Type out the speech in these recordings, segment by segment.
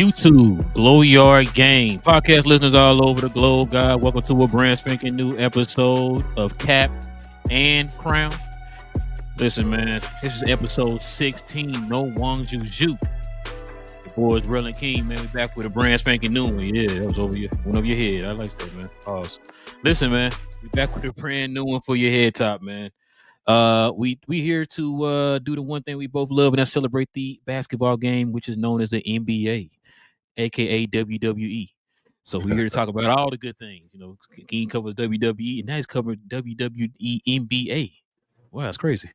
YouTube, Glow Yard Game. Podcast listeners all over the globe, God, welcome to a brand spanking new episode of Cap and Crown. Listen, man, this is episode 16, No Wang Juju. The boys Relle and King, man, we back with a brand spanking new one. Yeah, that was went over your head. I like that, man. Pause. Listen, man, we back with a brand new one for your head top, man. We here to do the one thing we both love, and that's celebrate the basketball game, which is known as the NBA, aka WWE. So we're here to talk about all the good things. You know, King covers WWE, and now he's covered WWE NBA. Wow, that's crazy.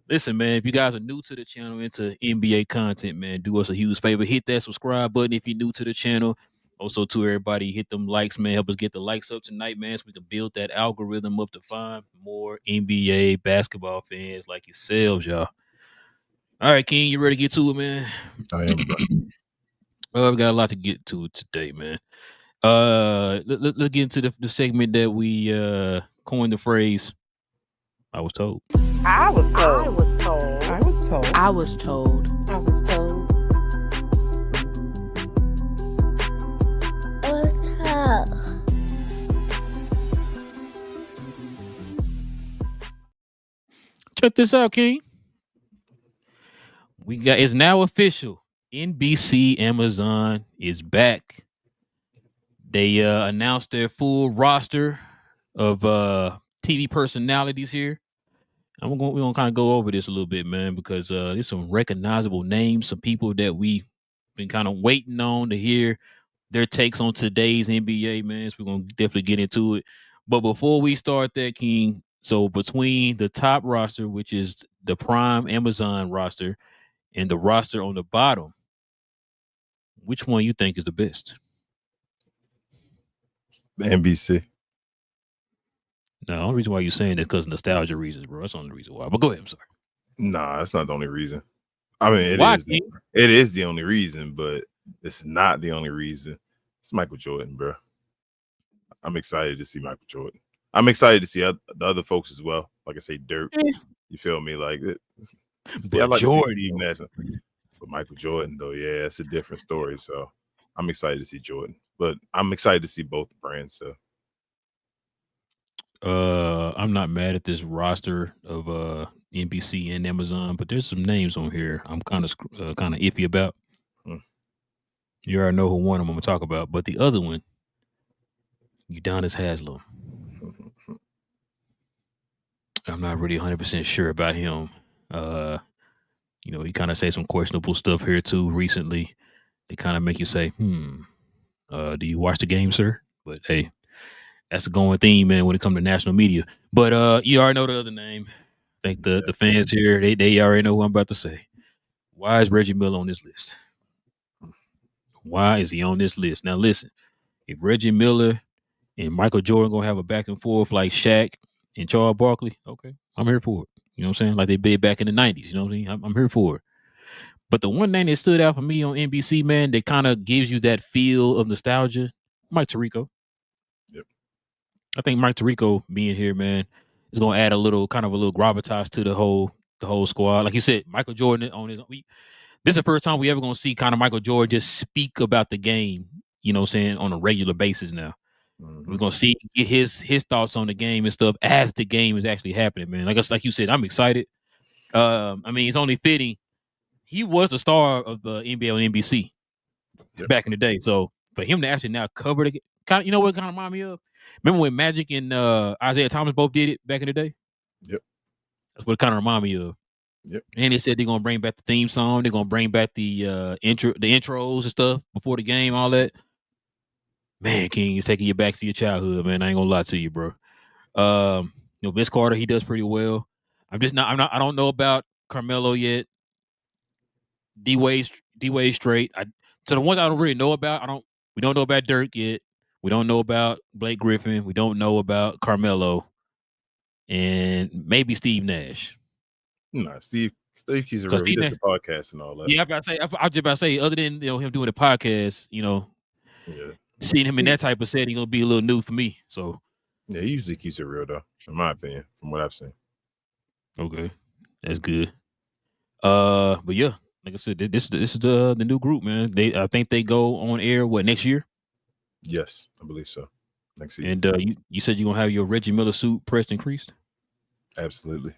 Listen, man, if you guys are new to the channel, into NBA content, man, do us a huge favor. Hit that subscribe button if you're new to the channel. Also, to everybody, hit them likes, man. Help us get the likes up tonight, man, so we can build that algorithm up to find more NBA basketball fans like yourselves, y'all. All right, King, you ready to get to it, man? I am. Well, we got a lot to get to today, man. Let's get into the segment that we coined the phrase. I was told. I was told. I was told. I was told. I was told. Check this out, King. It's now official. NBC Amazon is back. They announced their full roster of TV personalities here. We're gonna kind of go over this a little bit, man, because there's some recognizable names, some people that we've been kind of waiting on to hear their takes on today's NBA, man. So we're gonna definitely get into it. But before we start that, King, so between the top roster, which is the Prime Amazon roster, and the roster on the bottom, which one you think is the best? The NBC. No, the only reason why you're saying that because of nostalgia reasons, bro. That's the only reason why. But go ahead, I'm sorry. Nah, that's not the only reason. I mean, it is the only reason, but it's not the only reason. It's Michael Jordan, bro. I'm excited to see Michael Jordan. I'm excited to see the other folks as well. Like I say, Dirk. You feel me? Like I like Jordan, but Michael Jordan, though, yeah, it's a different story. So I'm excited to see Jordan, but I'm excited to see both brands. So I'm not mad at this roster of NBC and Amazon, but there's some names on here I'm kind of iffy about. You already know who one I'm going to talk about, but the other one, Udonis Haslem. I'm not really 100% sure about him. You know, he kind of say some questionable stuff here too recently. They kind of make you say, do you watch the game, sir? But hey, that's a going theme, man, when it comes to national media. But you already know the other name. I think the fans here, they already know who I'm about to say. Why is Reggie Miller on this list? Why is he on this list? Now listen, if Reggie Miller and Michael Jordan gonna have a back and forth like Shaq and Charles Barkley, okay, I'm here for it. You know what I'm saying? Like they did back in the 90s. You know what I mean? I'm here for it. But the one name that stood out for me on NBC, man, that kind of gives you that feel of nostalgia, Mike Tirico. Yep. I think Mike Tirico being here, man, is gonna add a little gravitas to the whole squad. Like you said, Michael Jordan on his own. This is the first time we ever gonna see kind of Michael Jordan just speak about the game, you know what I'm saying, on a regular basis now. We're gonna see get his thoughts on the game and stuff as the game is actually happening, man. Like you said, I'm excited. I mean, it's only fitting. He was the star of the NBA on NBC back in the day. So for him to actually now cover the kind of, you know what kind of remind me of? Remember when Magic and Isaiah Thomas both did it back in the day? Yep. That's what it kind of remind me of. Yep. And they said they're gonna bring back the theme song. They're gonna bring back the intros and stuff before the game, all that. Man, King is taking you back to your childhood, man. I ain't gonna lie to you, bro. Vince Carter, he does pretty well. I don't know about Carmelo yet. D-Wade straight. So the ones I don't really know about, we don't know about Dirk yet. We don't know about Blake Griffin. We don't know about Carmelo. And maybe Steve Nash. Nah, Steve keeps it real. He does the podcast and all that. Yeah, I was just about to say, other than him doing the podcast, seeing him in that type of setting gonna be a little new for me. So yeah, he usually keeps it real though, in my opinion, from what I've seen. Okay, that's good. But yeah, like I said, this is the new group, man. I think they go on air next year. Yes, I believe so. Next season. And you said you're gonna have your Reggie Miller suit pressed and creased? Absolutely.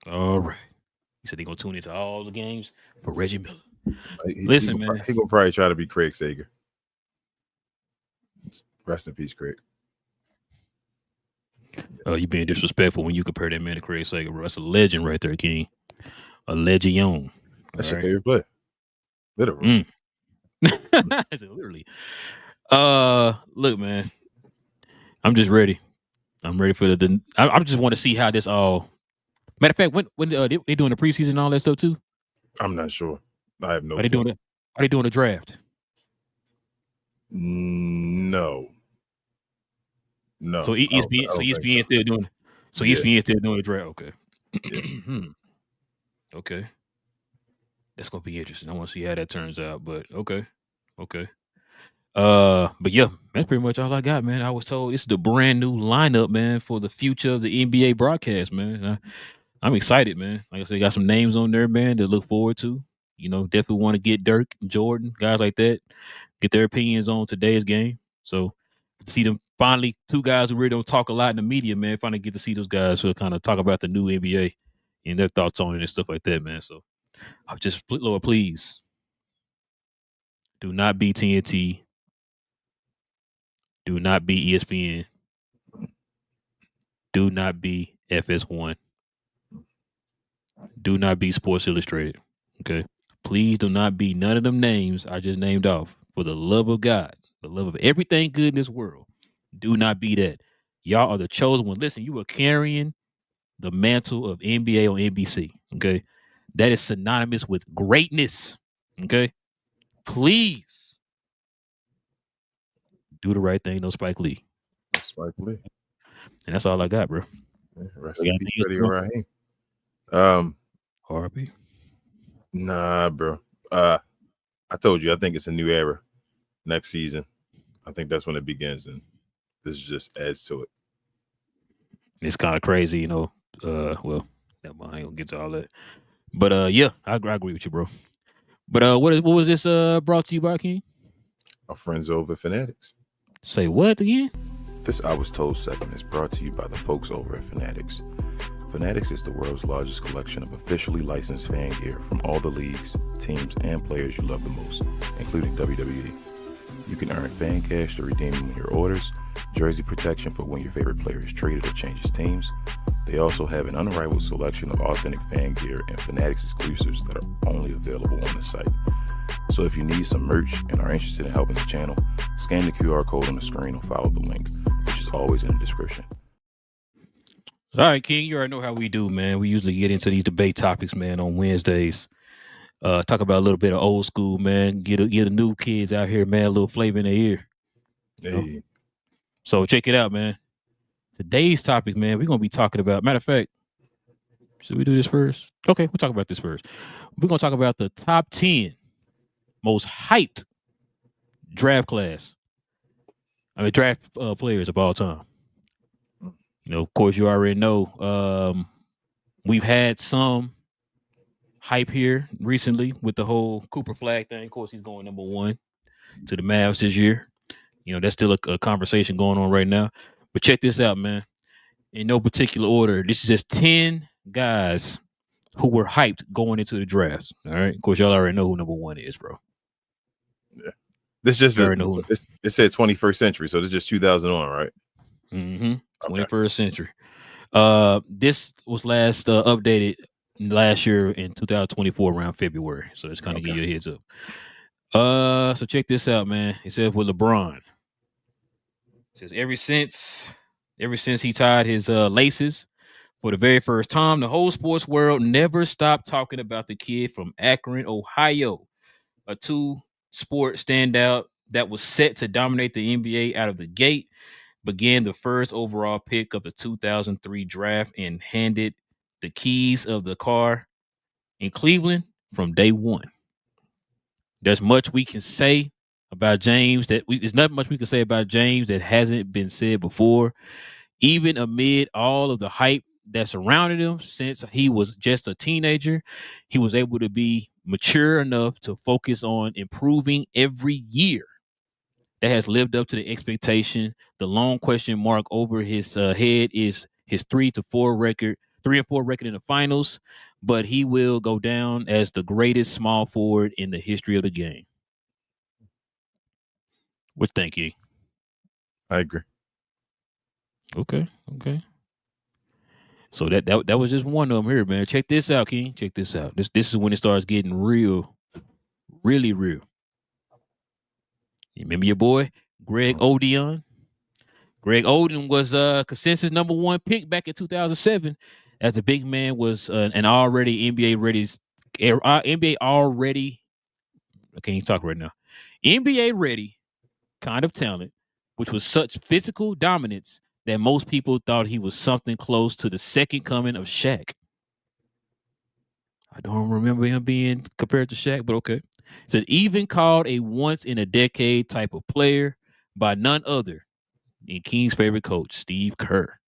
All right. He said they're gonna tune into all the games for Reggie Miller. Listen, man. He gonna probably try to be Craig Sager. Rest in peace, Craig. Oh, you being disrespectful when you compare that man to Craig Sager, bro. That's a legend right there, King. A legend. That's your favorite player. Literally. Literally. Look, man. I'm just ready. I'm ready for I just want to see how this all. Matter of fact, when they doing the preseason and all that stuff too? I'm not sure. I have no. Are they doing a draft? No. So ESPN still doing. So ESPN still doing the draft. Okay. Yeah. Okay. That's gonna be interesting. I want to see how that turns out. But okay. But yeah, that's pretty much all I got, man. I was told this is the brand new lineup, man, for the future of the NBA broadcast, man. I'm excited, man. Like I said, got some names on there, man, to look forward to. Definitely want to get Dirk, Jordan, guys like that, get their opinions on today's game. So to see them finally, two guys who really don't talk a lot in the media, man, finally get to see those guys who kind of talk about the new NBA and their thoughts on it and stuff like that, man. So I'll just, Lord, please do not be TNT. Do not be ESPN. Do not be FS1. Do not be Sports Illustrated. Okay. Please do not be none of them names I just named off. For the love of God, the love of everything good in this world, do not be that. Y'all are the chosen one. Listen, you are carrying the mantle of NBA on NBC. Okay. That is synonymous with greatness. Okay. Please do the right thing, no Spike Lee. Spike Lee. And that's all I got, bro. Yeah, rest in peace, Freddie Rahim. RP. Nah, bro. I told you, I think it's a new era next season. I think that's when it begins, and this just adds to it. It's kind of crazy, well, never mind, I ain't gonna get to all that. But yeah, I agree with you, bro. But what was this brought to you by, King? Our friends over at FANATICS. Say what again? This I Was Told segment is brought to you by the folks over at FANATICS. FANATICS is the world's largest collection of officially licensed fan gear from all the leagues, teams, and players you love the most, including WWE. You can earn fan cash to redeem when your orders, jersey protection for when your favorite player is traded or changes teams. They also have an unrivaled selection of authentic fan gear and FANATICS exclusives that are only available on the site. So if you need some merch and are interested in helping the channel, scan the QR code on the screen or follow the link, which is always in the description. All right, King, you already know how we do, man. We usually get into these debate topics, man, on Wednesdays. Talk about a little bit of old school, man. Get the new kids out here, man, a little flavor in their ear. Hey. So check it out, man. Today's topic, man, we're going to be talking about, matter of fact, should we do this first? Okay, we'll talk about this first. We're going to talk about the top 10 most hyped draft players of all time. Of course, you already know we've had some hype here recently with the whole Cooper Flag thing. Of course, he's going number 1 to the Mavs this year. That's still a conversation going on right now. But check this out, man. In no particular order, this is just 10 guys who were hyped going into the draft. All right. Of course, y'all already know who number 1 is, bro. Yeah. This just it said 21st century, so this is just 2001, right? Mm-hmm. 21st century. This was last updated last year in 2024 around February. So just kind of give you a heads up. So check this out, man. It says with LeBron. It says ever since he tied his laces for the very first time, the whole sports world never stopped talking about the kid from Akron, Ohio, a two-sport standout that was set to dominate the NBA out of the gate, began the first overall pick of the 2003 draft, and handed the keys of the car in Cleveland from day one. There's much we can say about James there's not much we can say about James that hasn't been said before. Even amid all of the hype that surrounded him since he was just a teenager, he was able to be mature enough to focus on improving every year. That has lived up to the expectation. The long question mark over his head is his 3-4 record, 3-4 record in the finals, but he will go down as the greatest small forward in the history of the game. What think you? I agree. Okay. So that was just one of them here, man. Check this out, King. Check this out. This is when it starts getting real, really real. You remember your boy Greg Oden? Greg Oden was consensus number 1 pick back in 2007, as the big man was an already NBA ready, NBA already. I can't even talk right now. NBA ready kind of talent, which was such physical dominance that most people thought he was something close to the second coming of Shaq. I don't remember him being compared to Shaq, but okay. So even called a once in a decade type of player by none other than King's favorite coach, Steve Kerr.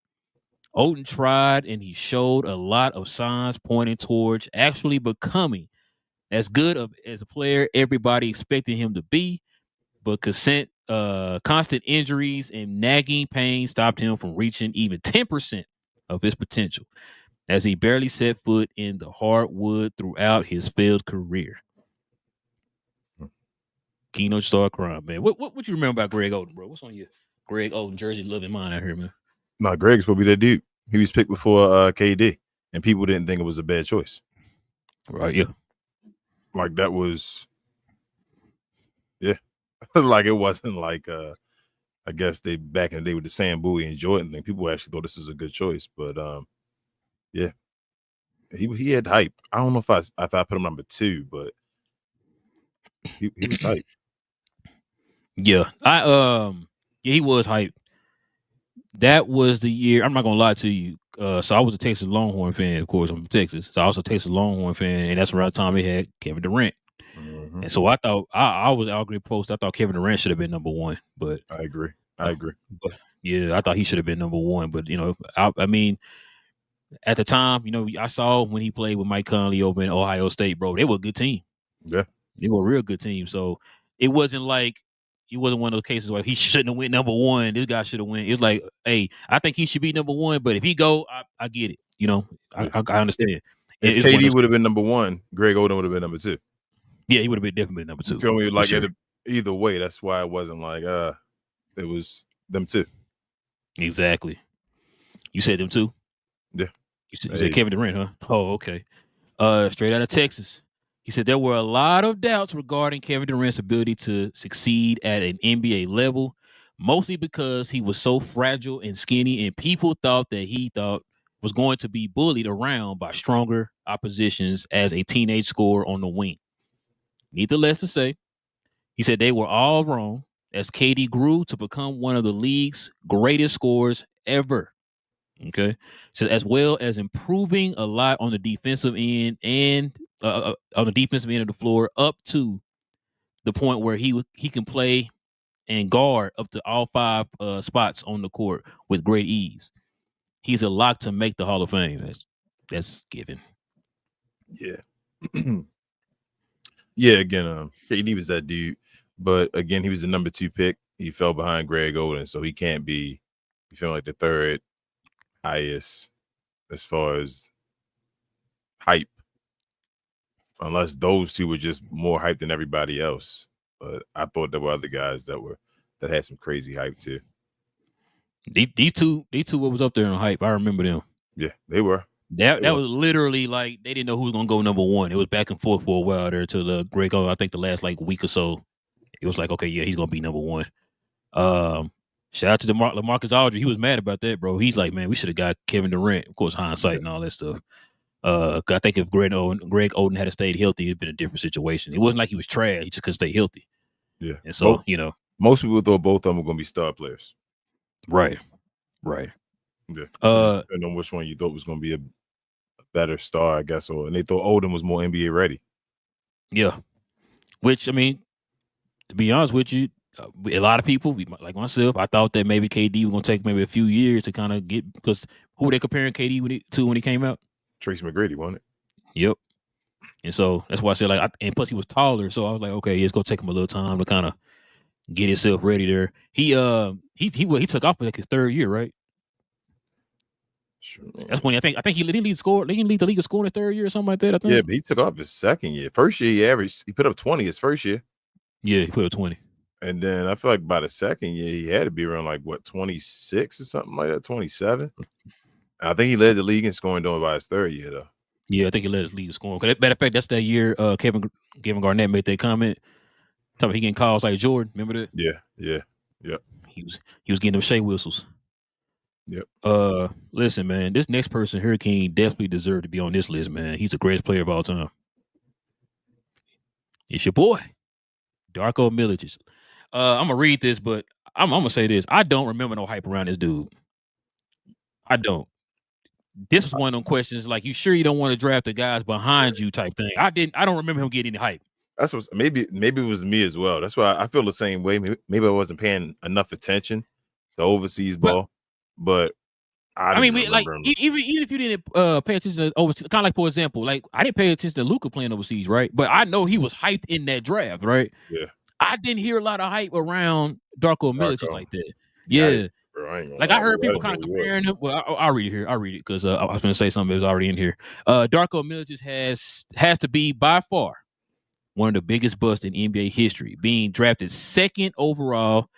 Oden tried and he showed a lot of signs pointing towards actually becoming as good as a player everybody expected him to be, but constant injuries and nagging pain stopped him from reaching even 10% of his potential, as he barely set foot in the hardwood throughout his failed career. Keno star crime, man. What you remember about Greg Oden, bro? What's on your Greg Oden jersey loving mind out here, man? No, Greg's supposed to be that dude. He was picked before KD, and people didn't think it was a bad choice. Right, yeah. Like that was, yeah. Like it wasn't like I guess they back in the day with the Sam Bowie and Jordan thing. People actually thought this was a good choice, but yeah, he had hype. I don't know if I put him number 2, but he was hype. Yeah, he was hype. That was the year. I'm not gonna lie to you. So I was a Texas Longhorn fan, of course. I'm from Texas, so I was a Texas Longhorn fan, and that's around the time they had Kevin Durant. Mm-hmm. And so I thought I was arguing post. I thought Kevin Durant should have been number 1, but I agree. But yeah, I thought he should have been number 1. But I mean, at the time, I saw when he played with Mike Conley over in Ohio State, bro. They were a good team. Yeah, they were a real good team. So it wasn't like it wasn't one of those cases where he shouldn't have went number 1. This guy should have went. It was like, hey, I think he should be number 1, but if he go, I get it. I understand. If KD would have been number 1, Greg Oden would have been number 2. Yeah, he would have been definitely number 2. You feel me? Like sure. Either way, that's why it wasn't like it was them 2. Exactly. You said them 2? Yeah. You said Kevin Durant, huh? Oh, okay. Straight out of Texas. He said there were a lot of doubts regarding Kevin Durant's ability to succeed at an NBA level, mostly because he was so fragile and skinny, and people thought he was going to be bullied around by stronger oppositions as a teenage scorer on the wing. Needless to say, he said they were all wrong, as KD grew to become one of the league's greatest scorers ever. Okay, so as well as improving a lot on the defensive end and on the defensive end of the floor, up to the point where he can play and guard up to all 5 spots on the court with great ease. He's a lock to make the Hall of Fame. That's given. Yeah. Yeah, again, KD was that dude, but again, he was the number 2 pick. He fell behind Greg Oden, so he can't be. You feel like the 3rd highest as far as hype, unless those 2 were just more hype than everybody else. But I thought there were other guys that had some crazy hype too. These two what was up there on hype. I remember them. Yeah, they were. That was literally like they didn't know who was gonna go number one. It was back and forth for a while there till the Greg. I think the last like week or so, it was like, okay, yeah, he's gonna be number one. Shout out to LaMarcus Aldridge. He was mad about that, bro. He's like, man, we should have got Kevin Durant. Of course, hindsight and all that stuff. I think if Greg Oden had stayed healthy, it'd been a different situation. It wasn't like he was trash. He just couldn't stay healthy. Yeah. And so, most people thought both of them were going to be star players. Right. Yeah. Depending on which one you thought was going to be a better star, I guess. And they thought Oden was more NBA ready. Yeah. Which, I mean, to be honest with you, a lot of people, like myself, I thought that maybe KD was going to take maybe a few years to kind of get, because who were they comparing KD to when he came out? Tracy McGrady, wasn't it? Yep. And so that's why I said, like, and plus he was taller, so I was like, okay, it's going to take him a little time to kind of get himself ready there. He took off for like his third year, right? Sure. That's when I think he didn't lead the league of scoring his third year or something like that. I think. Yeah, but he took off his second year. First year he put up 20 his first year. Yeah, he put up 20. And then I feel like by the second year he had to be around like 26 or something like that, 27. I think he led the league in scoring doing by his third year though. Yeah, I think he led his league in scoring. Matter of fact, that's that year Kevin Garnett made that comment. Talking about he getting calls like Jordan. Remember that? Yeah. He was getting them Shea whistles. Yep. Listen, man, this next person, Hurricane, definitely deserved to be on this list, man. He's the greatest player of all time. It's your boy, Darko Milicic. I'm gonna read this, but I'm gonna say this. I don't remember no hype around this dude. I don't. This was one of them questions like, you sure you don't want to draft the guys behind you type thing. I don't remember him getting any hype. That's what maybe it was me as well. That's why I feel the same way. Maybe I wasn't paying enough attention to overseas ball, but I mean, like even if you didn't pay attention to overseas, kind of like, for example, like I didn't pay attention to Luka playing overseas, right? But I know he was hyped in that draft, right? Yeah. I didn't hear a lot of hype around Darko Milicic like that. Yeah. Bro, I heard people kind of comparing him. Well, I'll read it here. I'll read it because I was going to say something that was already in here. Darko Milicic has to be by far one of the biggest busts in NBA history, being drafted second overall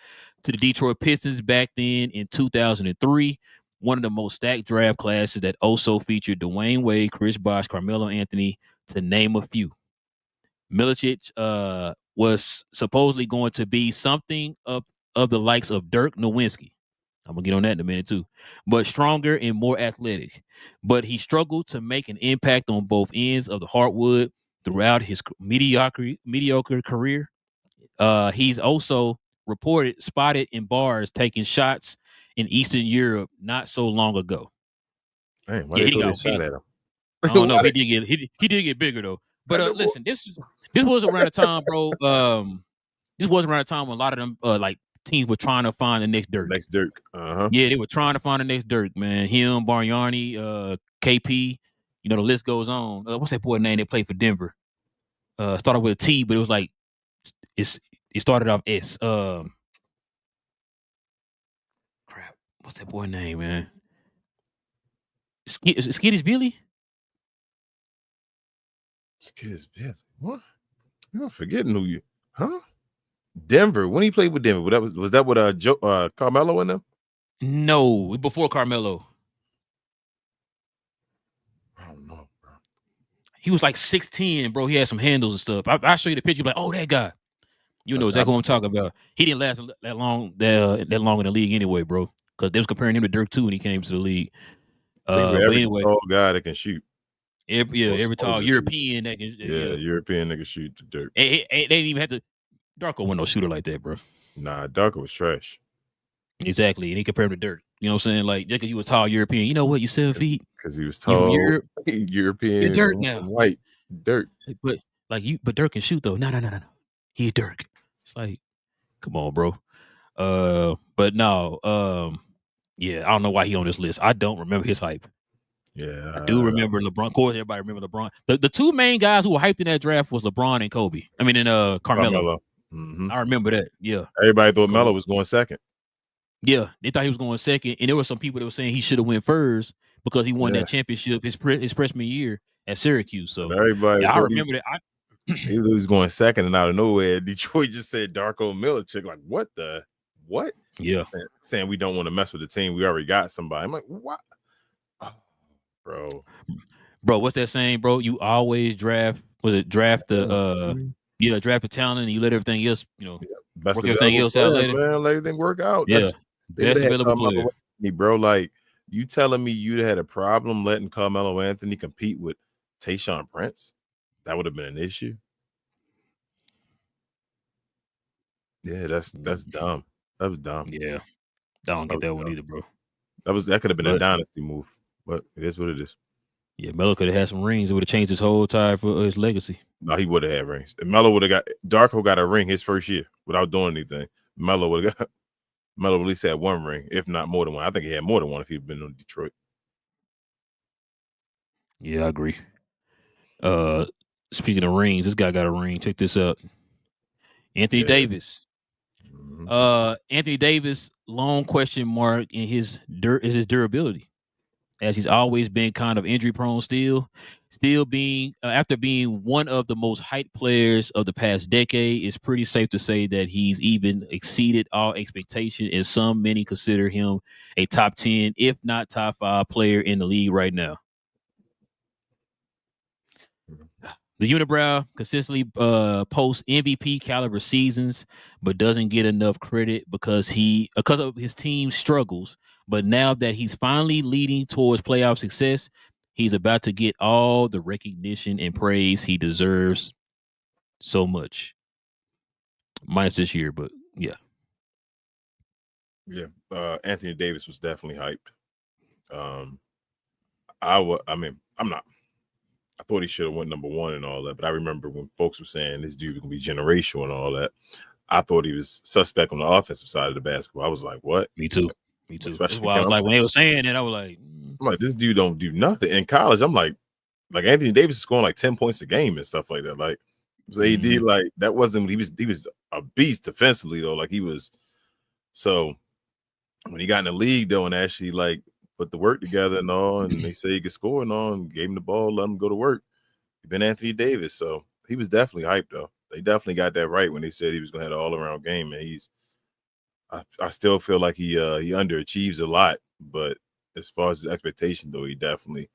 to the Detroit Pistons back then in 2003. One of the most stacked draft classes that also featured Dwayne Wade, Chris Bosh, Carmelo Anthony, to name a few. Milicic was supposedly going to be something of the likes of Dirk Nowitzki. I'm going to get on that in a minute too. But stronger and more athletic. But he struggled to make an impact on both ends of the hardwood throughout his mediocre career. He's also spotted in bars taking shots in Eastern Europe not so long ago. Man, why they throw that shot at him? I don't know. He did get bigger though. But listen, this was around the time, bro. This was around the time when a lot of them like teams were trying to find the next Dirk. Yeah, they were trying to find the next Dirk, man. Him, Bargnani, KP. You know, the list goes on. What's that boy name that played for Denver? Started with a T, but it was like it started off S. Crap. What's that boy name, man? Skitty's Billy? Skitty's Billy. What? You're forgetting who you, huh? Denver. When he played with Denver, was that with Carmelo in them? No, before Carmelo. I don't know, bro. He was like 6'10", bro. He had some handles and stuff. I'll show you the picture. Like, oh, that guy. You know exactly what I'm talking about. He didn't last that long in the league anyway, bro. Because they was comparing him to Dirk too when he came to the league. Every tall guy that can shoot. Every tall European that can. European that can shoot to Dirk. They didn't even have to. Darko wasn't no shooter like that, bro. Nah, Darko was trash. Exactly, and he compared him to Dirk. You know what I'm saying? Like, just because you a tall European, you know what? You 7 feet. Because he was tall. European. You're Dirk now. White. Dirk. But Dirk can shoot though. No. He's Dirk. It's like, come on, bro. But no. Yeah, I don't know why he on this list. I don't remember his hype. Yeah, I do remember LeBron. Of course, everybody remember LeBron. The two main guys who were hyped in that draft was LeBron and Kobe. I mean, and Carmelo. Mm-hmm. I remember that. Yeah. Everybody thought Melo was going second. Yeah, they thought he was going second, and there were some people that were saying he should have went first because he won that championship his freshman year at Syracuse. So everybody, I remember that. He was going second, and out of nowhere, Detroit just said Darko Milicic. Like, what? Yeah, saying we don't want to mess with the team. We already got somebody. I'm like, what? Oh bro. Bro, what's that saying, bro? You always draft. Was it draft the draft the talent and you let everything else, best work everything else out later. Man, let everything work out. Yeah, They would best have had available player. Carmelo Anthony, bro. Like you telling me you'd had a problem letting Carmelo Anthony compete with Tayshaun Prince? That would have been an issue. Yeah, that's dumb. That was dumb. Yeah, I don't get that one either, bro. That could have been a dynasty move, but it is what it is. Yeah, Melo could have had some rings. It would have changed his whole tire for his legacy. No, he would have had rings. If Melo would have got Darko got a ring his first year without doing anything. Melo would have got Melo at least had one ring, if not more than one. I think he had more than one if he'd been on Detroit. Yeah, I agree. Speaking of rings, this guy got a ring. Check this out. Anthony Davis. Anthony Davis, long question mark in his durability, as he's always been kind of injury prone. Still being after being one of the most hyped players of the past decade, it's pretty safe to say that he's even exceeded all expectation, and many consider him a top 10, if not top 5 player in the league right now. The unibrow consistently posts MVP caliber seasons, but doesn't get enough credit because of his team struggles. But now that he's finally leading towards playoff success, he's about to get all the recognition and praise he deserves so much. Minus this year, but yeah. Yeah, Anthony Davis was definitely hyped. I thought he should have went number 1 and all that, but I remember when folks were saying this dude was gonna be generational and all that. I thought he was suspect on the offensive side of the basketball. I was like, what? Me too. That's why I was like, when they were saying that, I was like, I'm like, this dude don't do nothing. In college, I'm like Anthony Davis is scoring like 10 points a game and stuff like that. Like it was AD, like that wasn't he was a beast defensively though. Like he was. So when he got in the league though and actually like put the work together and all, and they say he could score and all, and gave him the ball, let him go to work. He's been Anthony Davis, so he was definitely hyped though. They definitely got that right when they said he was going to have an all-around game, and I still feel like he underachieves a lot, but as far as his expectation though, he definitely,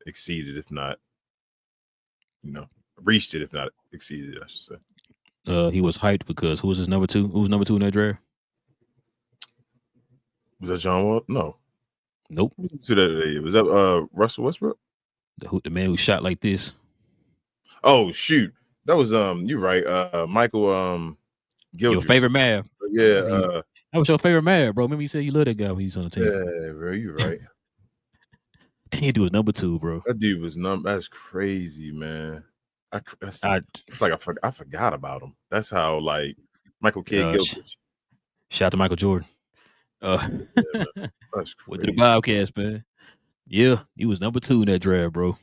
exceeded, if not, reached it, if not exceeded it, I should say. He was hyped because who was his number 2? Who was number 2 in that draft? Was that John Wall? No. Nope. Was that Russell Westbrook? The man who shot like this. Oh shoot. That was you're right. Michael Gildress. Your favorite Mav. Yeah. That was your favorite Mav, bro. Remember you said you loved that guy when he was on the team. Yeah, bro, you're right. That dude was number 2, bro. That dude was that's crazy, man. It's like I forgot about him. That's how like Michael Gildress. Shout out to Michael Jordan. That's crazy. With the Bobcats, man. Yeah, he was number 2 in that draft, bro.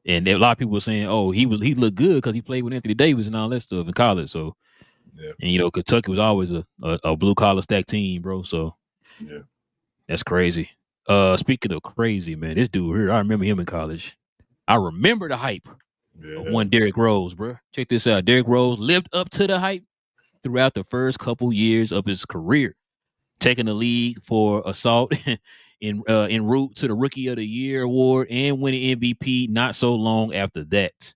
And a lot of people were saying, "Oh, he looked good because he played with Anthony Davis and all that stuff in college." So, yeah. And Kentucky was always a blue collar stack team, bro. So, yeah, that's crazy. Speaking of crazy, man, this dude here, I remember him in college. I remember the hype of one Derrick Rose, bro. Check this out. Derrick Rose lived up to the hype throughout the first couple years of his career, taking the league for assault en route to the Rookie of the Year award and winning MVP not so long after that.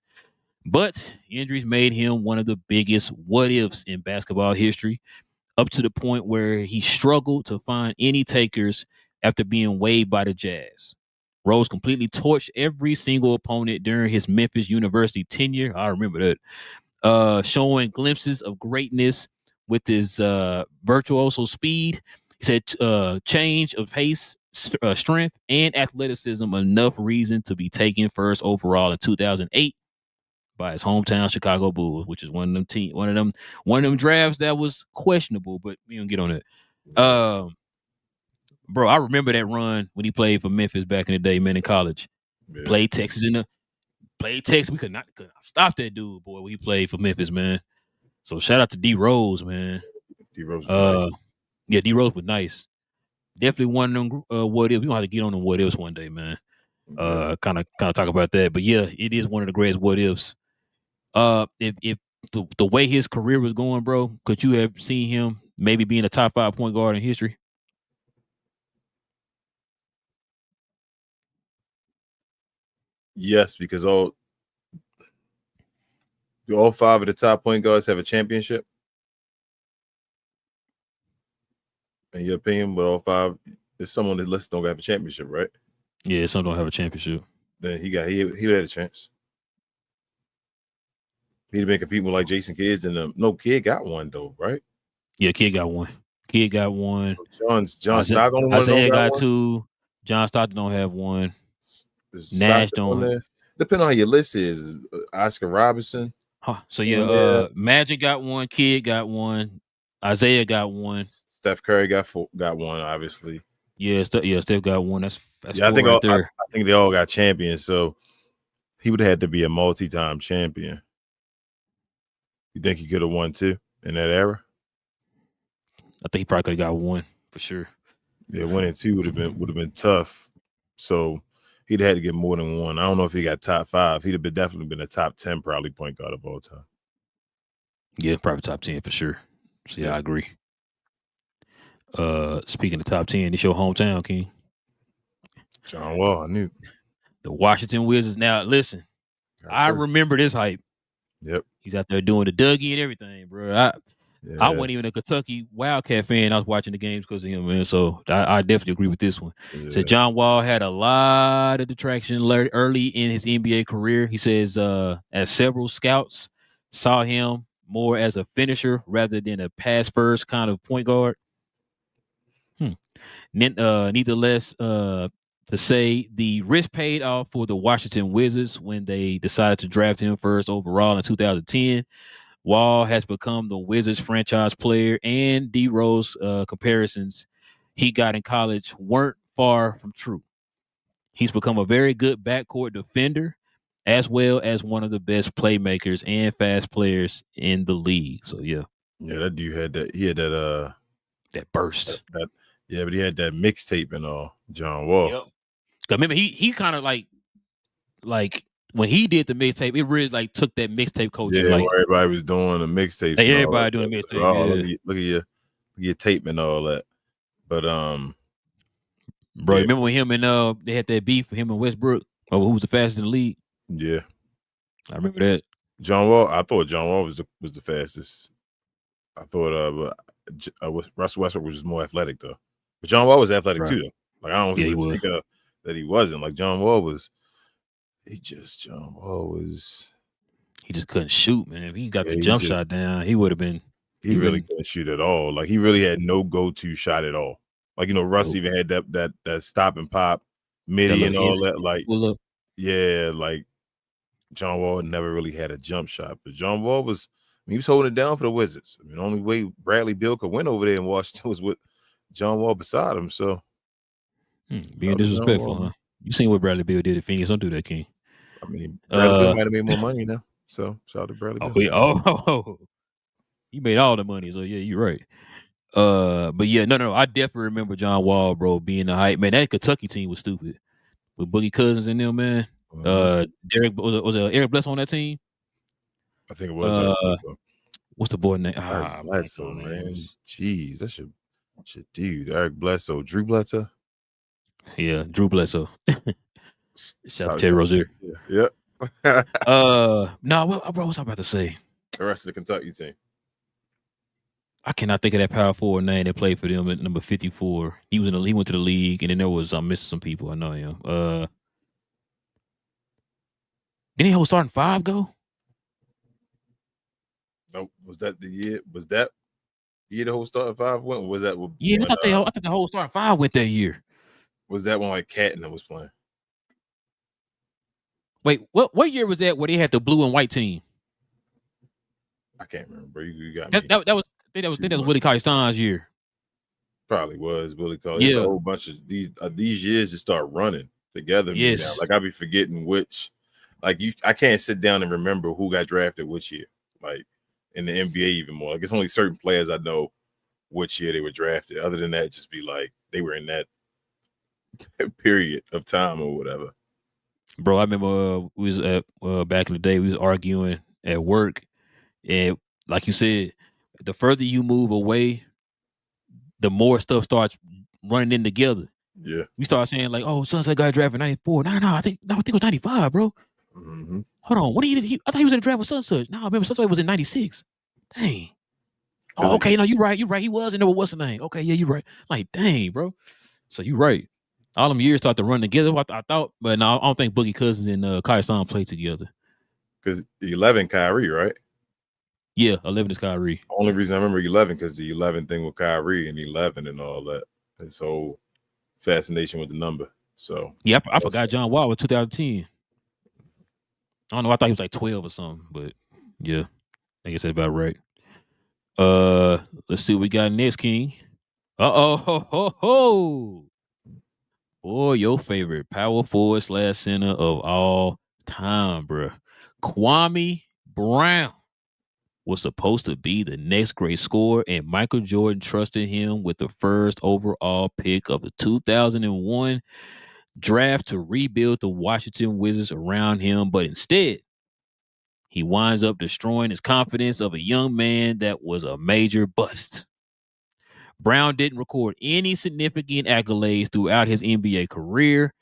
But injuries made him one of the biggest what-ifs in basketball history, up to the point where he struggled to find any takers after being waived by the Jazz. Rose completely torched every single opponent during his Memphis University tenure. I remember that. Showing glimpses of greatness with his virtuoso speed. He said change of pace, strength, and athleticism enough reason to be taken first overall in 2008 by his hometown Chicago Bulls, which is one of them drafts that was questionable, but we don't get on that. Bro, I remember that run when he played for Memphis back in the day, man, in college. Yeah. Played Texas. We could not stop that dude, boy, when he played for Memphis, man. So shout out to D Rose, man. D Rose was nice. Yeah, D Rose was nice. Definitely one of them what ifs. We gonna have to get on them what ifs one day, man. Kind of talk about that. But yeah, it is one of the greatest what ifs. If the way his career was going, bro, could you have seen him maybe being a top 5 point guard in history? Yes, because all 5 of the top point guards have a championship. In your opinion, but all 5, there's someone that list don't have a championship, right? Yeah, some don't have a championship. Then he had a chance. He'd been competing with like Jason Kidd and no Kid got one though, right? Yeah, Kid got one. So John Stockton Isaiah got 2. John Stockton don't have one. Nash don't. There? Depending on how your list is, Oscar Robertson. So yeah, Magic got one. Kid got one. Isaiah got one. Steph Curry got one, obviously. Yeah, Steph got one. That's yeah. I think they all got champions. So he would have had to be a multi-time champion. You think he could have won 2 in that era? I think he probably could have got 1 for sure. Yeah, 1 and 2 would have been tough. So he'd had to get more than 1. I don't know if he got top 5. He'd have definitely been a top 10 probably point guard of all time. Yeah, probably top 10 for sure. So yeah, I agree. Speaking of top 10, it's your hometown, King. John Wall, I knew. The Washington Wizards. Now listen, I remember this hype. Yep. He's out there doing the Dougie and everything, bro. I wasn't even a Kentucky Wildcat fan. I was watching the games because of him, man. So I definitely agree with this one. Yeah. So John Wall had a lot of detraction early in his NBA career. He says as several scouts saw him more as a finisher rather than a pass first kind of point guard. Nevertheless, to say the risk paid off for the Washington Wizards when they decided to draft him first overall in 2010. Wall has become the Wizards franchise player, and D Rose comparisons he got in college weren't far from true. He's become a very good backcourt defender, as well as one of the best playmakers and fast players in the league. So yeah, that dude had that. He had that burst. Yeah, but he had that mixtape and all. John Wall. Yep. Remember, he kind of like when he did the mixtape, it really like took that mixtape culture. Yeah, where everybody was doing the mixtape. Like, everybody doing the mixtape. Oh, yeah. Look at your tape and all that. But bro, remember when him and they had that beef for him and Westbrook? Who was the fastest in the league? Yeah, I remember that. John Wall. I thought John Wall was the fastest. I thought Russell Westbrook was just more athletic though. But John Wall was athletic too. Like I don't think that he wasn't. Like John Wall was. He just couldn't shoot, man. If he got the jump shot down, he would have been. He really couldn't shoot at all. Like he really had no go-to shot at all. Like Russ even had that stop and pop midi and all that. Like like John Wall never really had a jump shot, but John Wall he was holding it down for the Wizards. I mean, the only way Bradley Beal could win over there in Washington was with John Wall beside him. So being disrespectful, huh? You seen what Bradley Beal did at Phoenix? Don't do that, King. I mean, Bradley Beal might have made more money now. So shout out to Bradley Beal. He made all the money. So yeah, you're right. But yeah, no. I definitely remember John Wall, bro, being the hype. Man, that Kentucky team was stupid. With Boogie Cousins in them, man. Derek was Eric Bledsoe on that team? I think it was. What's the boy name? Eric Bledsoe, man. Jeez, that's your dude. Eric Bledsoe. Drew Bledsoe? Yeah, Drew Bledsoe. Shout out to Terry Rozier. Yeah. No, what was I about to say? The rest of the Kentucky team. I cannot think of that power forward name that played for them at number 54. He went to the league, and then there was I'm missing some people. I know him. Didn't he hold starting 5 go? No, was that the year? Was that year the whole starting 5 went? Or was that? I thought the whole starting 5 went that year. Was that one like Catton was playing? Wait, what year was that where they had the blue and white team? I can't remember. You got me. That was Willie Cauley-Stein's year. Probably was Willie Cauley. Yeah, a whole bunch of these years just start running together. Yes, like I be forgetting which. Like I can't sit down and remember who got drafted which year. Like in the NBA even more. Like it's only certain players I know which year they were drafted. Other than that, just be like they were in that period of time or whatever. Bro, I remember we was at back in the day, we was arguing at work, and like you said, the further you move away, the more stuff starts running in together. Yeah. We started saying like, "Oh, Sunset got drafted in '94." No, I think it was '95, bro. Mm-hmm. Hold on, what did he? I thought he was in the draft with Sunset. No, I remember Sunset was in '96. Dang. Oh, okay, no, you're right. He was, and there what's the name? Okay, yeah, you're right. Like, dang, bro. So you're right. All them years start to run together. I thought, but no, I don't think Boogie Cousins and Kai Son played together. Because 11 Kyrie, right? Yeah, 11 is Kyrie. Only reason I remember 11 because the 11 thing with Kyrie and 11 and all that. His whole fascination with the number. So yeah, I forgot John Wall was 2010. I don't know. I thought he was like 12 or something, but yeah, I guess that's about right. Let's see what we got next, King. Ho. Boy, your favorite power forward / center of all time, bro. Kwame Brown was supposed to be the next great scorer, and Michael Jordan trusted him with the first overall pick of the 2001 draft to rebuild the Washington Wizards around him, but instead, he winds up destroying his confidence of a young man that was a major bust. Brown didn't record any significant accolades throughout his NBA career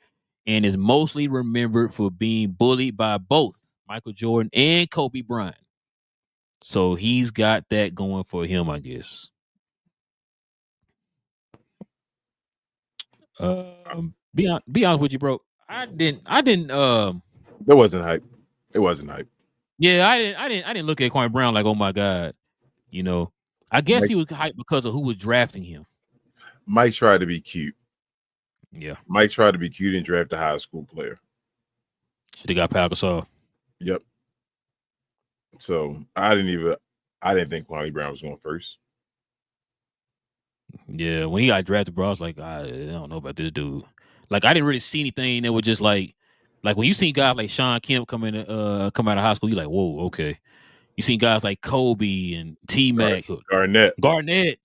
and is mostly remembered for being bullied by both Michael Jordan and Kobe Bryant. So he's got that going for him, I guess. Be honest with you, bro. I didn't It wasn't hype. It wasn't hype. Yeah, I didn't look at Kwame Brown like, oh my God. You know, I guess he was hyped because of who was drafting him. Mike tried to be cute. Yeah. Mike tried to be cute and draft a high school player. Should have got Pau Gasol. Yep. So I didn't think Kwame Brown was going first. Yeah, when he got drafted, bro, I was like, I don't know about this dude. Like, I didn't really see anything that was just like when you see guys like Sean Kemp come out of high school, you're like, whoa, okay. You seen guys like Kobe and T Mac, Garnett,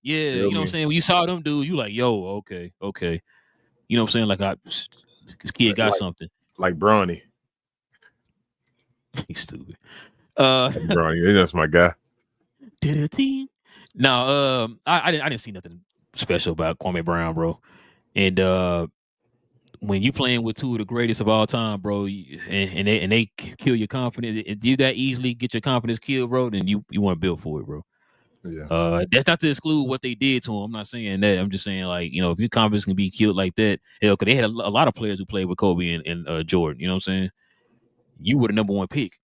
yeah. You know what I'm saying? When you saw them dudes, you like, yo, okay. You know what I'm saying? Like, this kid got something. Like Bronny. He's stupid. Bronny, that's my guy. No, I didn't see nothing special about Kwame Brown, bro. And when you playing with two of the greatest of all time, bro, and they kill your confidence, if you that easily get your confidence killed, bro, then you want to build for it, bro. Yeah. That's not to exclude what they did to him. I'm not saying that. I'm just saying, like, you know, if your confidence can be killed like that, hell, because they had a lot of players who played with Kobe and Jordan. You know what I'm saying? You were the number one pick.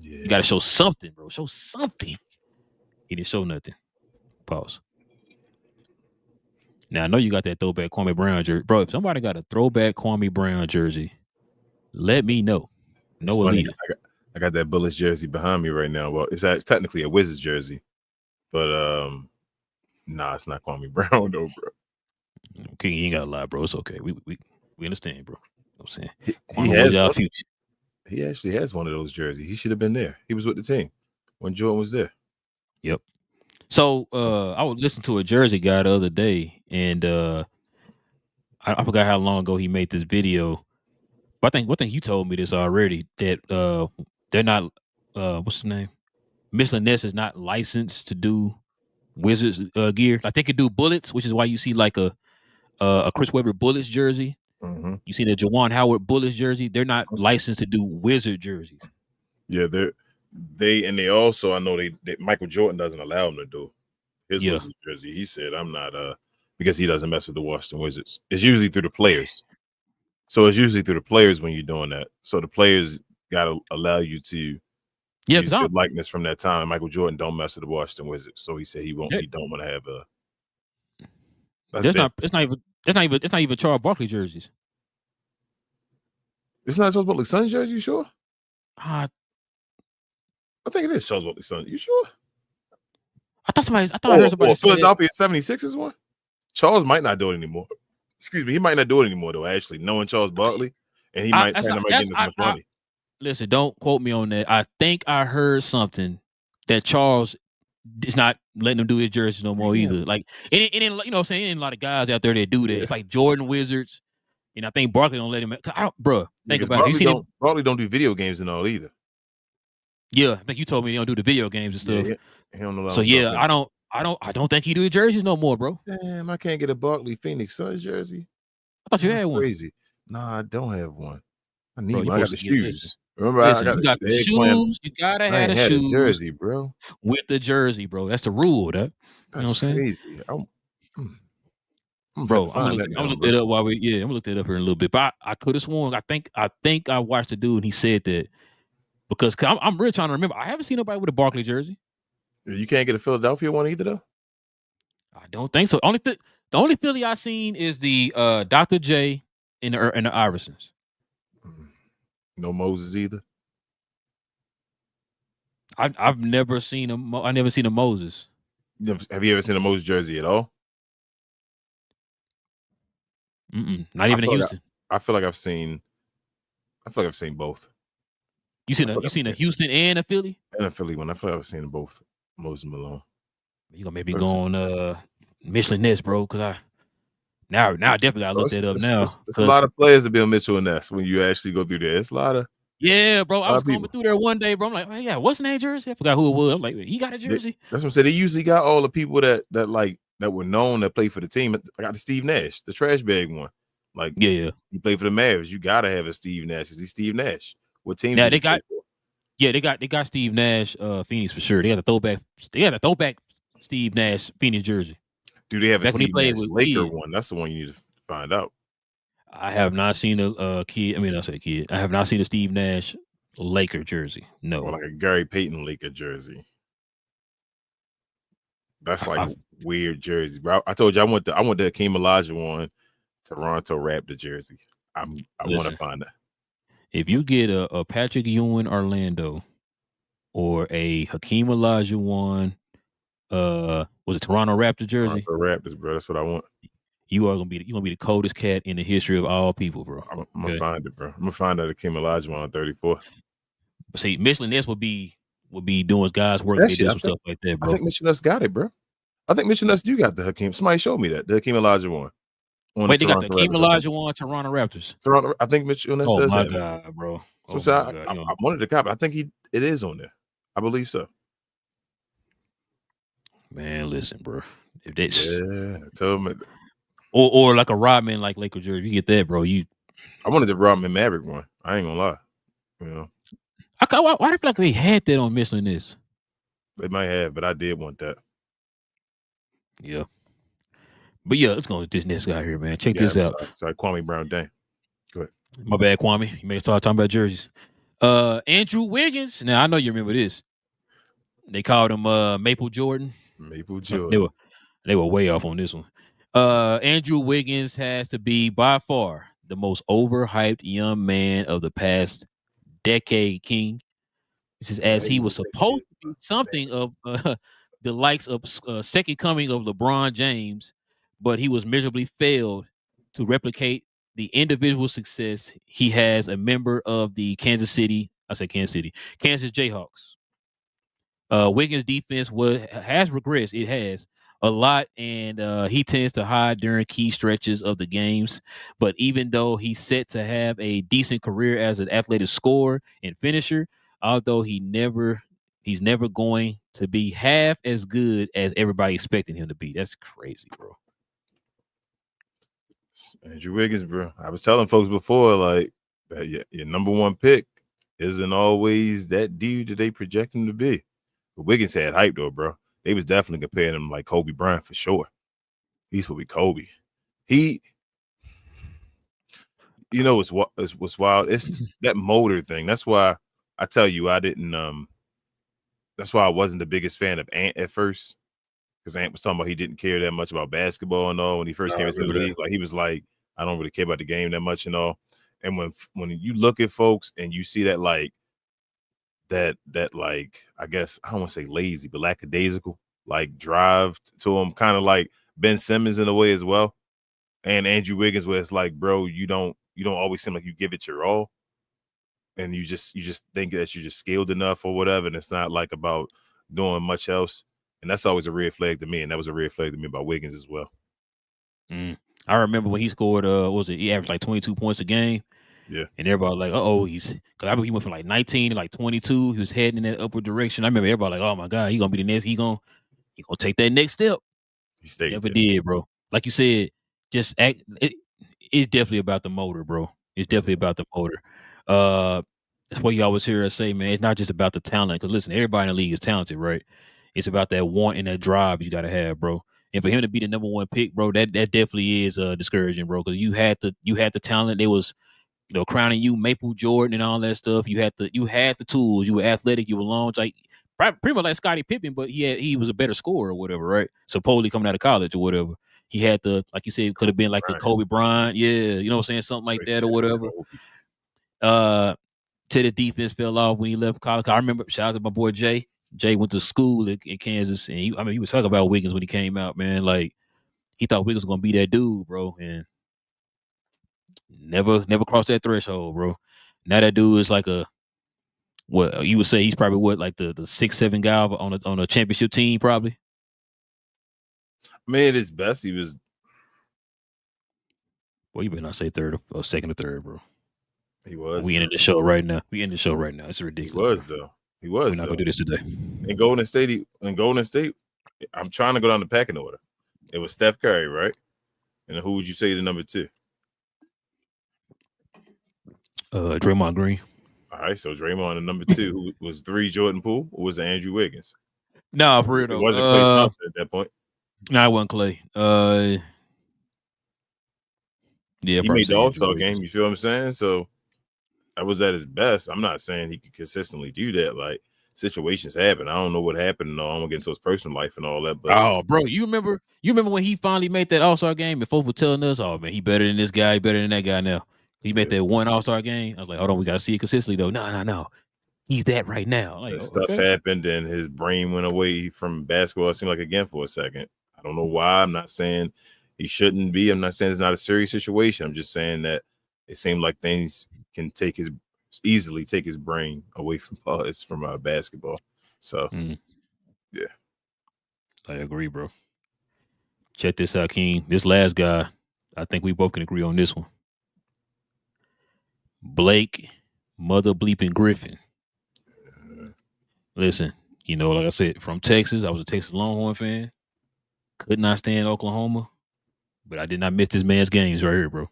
Yeah. You got to show something, bro. Show something. He didn't show nothing. Pause. Now I know you got that throwback Kwame Brown jersey, bro. If somebody got a throwback Kwame Brown jersey, let me know. No elite. I got that Bullets jersey behind me right now. Well, it's technically a Wizards jersey, but nah, it's not Kwame Brown though, bro. Okay, you ain't got to lie, bro. It's okay. We understand, bro. You know what I'm saying? He has our future. He actually has one of those jerseys. He should have been there. He was with the team when Jordan was there. Yep. So I was listening to a Jersey guy the other day, and I forgot how long ago he made this video. But I think you told me this already, that they're not what's the name? Michelin Ness is not licensed to do Wizards gear. Like they could do bullets, which is why you see like a Chris Webber Bullets jersey. Mm-hmm. You see the Juwan Howard Bullets jersey. They're not licensed to do Wizard jerseys. Yeah, they also, I know they Michael Jordan doesn't allow them to do his Wizards jersey. He said, I'm not because he doesn't mess with the Washington Wizards. It's usually through the players. So it's usually through the players when you're doing that. So the players gotta allow you to use their likeness from that time. Michael Jordan don't mess with the Washington Wizards. So he said he don't want to have a it's not even Charles Barkley jerseys. It's not Charles Barkley Suns jersey, you sure? I think it is Charles Barkley Suns. You sure? I heard somebody say Philadelphia 76ers one. Charles might not do it anymore. Excuse me, he might not do it anymore though. Actually, knowing Charles Barkley, and he might get as much money. Listen, don't quote me on that. I think I heard something that Charles is not letting him do his jersey no more either. Like, and you know what I'm saying? Ain't a lot of guys out there that do that. It's like Jordan Wizards, and I think Barkley don't let him. Think about it. Barkley don't do video games and all either. Yeah, I think you told me he don't do the video games and stuff. Yeah, he don't know. So yeah, I don't think he do jerseys no more, bro. Damn, I can't get a Barkley Phoenix Suns jersey. thought you had one. Crazy. Nah, I don't have one. I need Bro, one. I got the shoes. Remember, Listen, I got you got the shoes. You gotta have the shoes jersey, bro. with the jersey, bro. That's the rule. That you know what I'm saying? Crazy. I'm Bro, find that I'm now, gonna look bro. that up while I'm gonna look that up here in a little bit. But I could have sworn. I think I watched the dude and he said that because I'm really trying to remember. I haven't seen nobody with a Barkley jersey. You can't get a Philadelphia one either, though. I don't think so. The only Philly I seen is the Dr. J and the Iversons. No Moses either. I've never seen a I never seen a Moses. Have you ever seen a Moses jersey at all? Not even in Houston. I feel like I've seen both. You seen a Houston and a Philly? And a Philly one. I feel like I've seen both. Moses Malone. You gonna maybe go on Michelin Ness, bro? Because now I definitely gotta look that up now. There's a lot of players to be on Mitchell and Ness when you actually go through there. It's a lot of bro. I was going through there one day, bro. I'm like, oh, yeah, what's the name jersey? I forgot who it was. I'm like, he got a jersey. That's what I'm saying. They usually got all the people that were known that played for the team. I got the Steve Nash, the trash bag one. Like, he played for the Mavs. You gotta have a Steve Nash because he's Steve Nash. What team? Now they got Steve Nash, Phoenix for sure. They got a throwback Steve Nash Phoenix jersey. Do they have a Steve Nash Laker one? That's the one you need to find out. I have not seen a kid. I mean, I say kid. I have not seen a Steve Nash Laker jersey. No, or like a Gary Payton Laker jersey. That's like weird jersey, bro. I told you I want the Hakeem Olajuwon Toronto Raptor jersey. I want to find that. If you get a Patrick Ewing Orlando or a Hakeem Olajuwon, was it Toronto Raptor jersey? Toronto Raptors, bro. That's what I want. You are gonna be the coldest cat in the history of all people, bro. I'm gonna find it, bro. I'm gonna find out Hakeem Olajuwon 34. See, Michelin Ness would be doing guys work. They do some stuff like that, bro. I think Michelin Ness got it, bro. I think Michelin Ness do got the Hakeem. Somebody showed me that the Hakeem Olajuwon. Wait, they got the Hakeem Olajuwon Toronto Raptors. Toronto, I think Michelin Ness does. Oh my god, bro. So I wanted to copy. I think it is on there. I believe so. Man, listen, bro. If that's tell me. Or like a Rodman like Laker jersey, you get that, bro. I wanted the Rodman Maverick one. I ain't gonna lie. You know. Why do I feel like they had that on Michelin Ness? They might have, but I did want that. Yeah. But yeah, let's go with this next guy here, man. Check this out. Sorry, Kwame Brown Dang. Go ahead. My bad, Kwame. You may start talking about jerseys. Andrew Wiggins. Now I know you remember this. They called him Maple Jordan. Maple Jordan. They were way off on this one. Andrew Wiggins has to be by far the most overhyped young man of the past decade, King. This is as he was supposed to be something of the likes of second coming of LeBron James, but he was miserably failed to replicate the individual success he has a member of the Kansas Jayhawks. Wiggins' defense has regressed. It has a lot, and he tends to hide during key stretches of the games. But even though he's set to have a decent career as an athletic scorer and finisher, although he's never going to be half as good as everybody expecting him to be. That's crazy, bro. Andrew Wiggins, bro. I was telling folks before, like, that your number one pick isn't always that dude that they project him to be. But Wiggins had hype, though, bro. They was definitely comparing him like Kobe Bryant for sure. He's what we Kobe. What's wild? It's that motor thing. That's why I tell you I didn't. That's why I wasn't the biggest fan of Ant at first, because Ant was talking about he didn't care that much about basketball and all when he first came into the league. Like he was like, I don't really care about the game that much and all. And when you look at folks and you see that like that like, I guess I don't want to say lazy, but lackadaisical, like drive to him, kind of like Ben Simmons in a way as well, and Andrew Wiggins, where it's like, bro, you don't always seem like you give it your all, and you just think that you're just skilled enough or whatever, and it's not like about doing much else. And that's always a red flag to me, and that was a red flag to me about Wiggins as well. I remember when he scored, he averaged like 22 points a game. Yeah. And everybody like, because I remember he went from like 19 to like 22. He was heading in that upward direction. I remember everybody like, oh my God, he gonna be the next. He gonna take that next step. He stayed. Never did, bro. Like you said, just act. it's definitely about the motor, bro. It's definitely about the motor. That's what you always hear us say, man. It's not just about the talent. Because listen, everybody in the league is talented, right? It's about that want and that drive you got to have, bro. And for him to be the number one pick, bro, that definitely is discouraging, bro. Because you had the talent. They was crowning you Maple Jordan and all that stuff. You had the tools. You were athletic. You were long, like pretty much like Scottie Pippen, but he was a better scorer or whatever, right? Supposedly coming out of college or whatever. He had like you said, could have been like a Kobe Bryant, yeah, you know what I'm saying, something like that or whatever. Till the defense fell off when he left college. I remember, shout out to my boy Jay. Jay went to school in Kansas, and he was talking about Wiggins when he came out, man. Like he thought Wiggins was gonna be that dude, bro, and never crossed that threshold, bro. Now that dude is like what you would say he's probably like the 6'7" guy on a championship team, probably. I mean, at his best, he was. Well, you better not say third or second or third, bro. He was. We ended the show right now. It's ridiculous. He was, though. He was. We're not gonna do this today. In Golden State, I'm trying to go down the pecking order. It was Steph Curry, right? And who would you say the number 2? Draymond Green. All right, so Draymond the number 2. Who was 3? Jordan Poole, or was it Andrew Wiggins? No, for real though. It wasn't Klay Thompson at that point. No, it wasn't Klay. Yeah, he made the All-Star game. You feel what I'm saying? So that was at his best. I'm not saying he could consistently do that. Like, situations happen. I don't know what happened. I'm gonna get into his personal life and all that. But bro, you remember when he finally made that All-Star game and folks were telling us, oh man, he better than this guy, he better than that guy now. He made that one All-Star game. I was like, hold on, we gotta see it consistently though. No. He's that right now. Like, stuff happened and his brain went away from basketball, it seemed like, again, for a second. I don't know why. I'm not saying he shouldn't be. I'm not saying it's not a serious situation. I'm just saying that it seemed like things can easily take his brain away from basketball. So yeah. I agree, bro. Check this out, King. This last guy, I think we both can agree on this one. Blake Mother Bleeping Griffin. Listen, like I said, from Texas, I was a Texas Longhorn fan. Could not stand Oklahoma, but I did not miss this man's games right here, bro.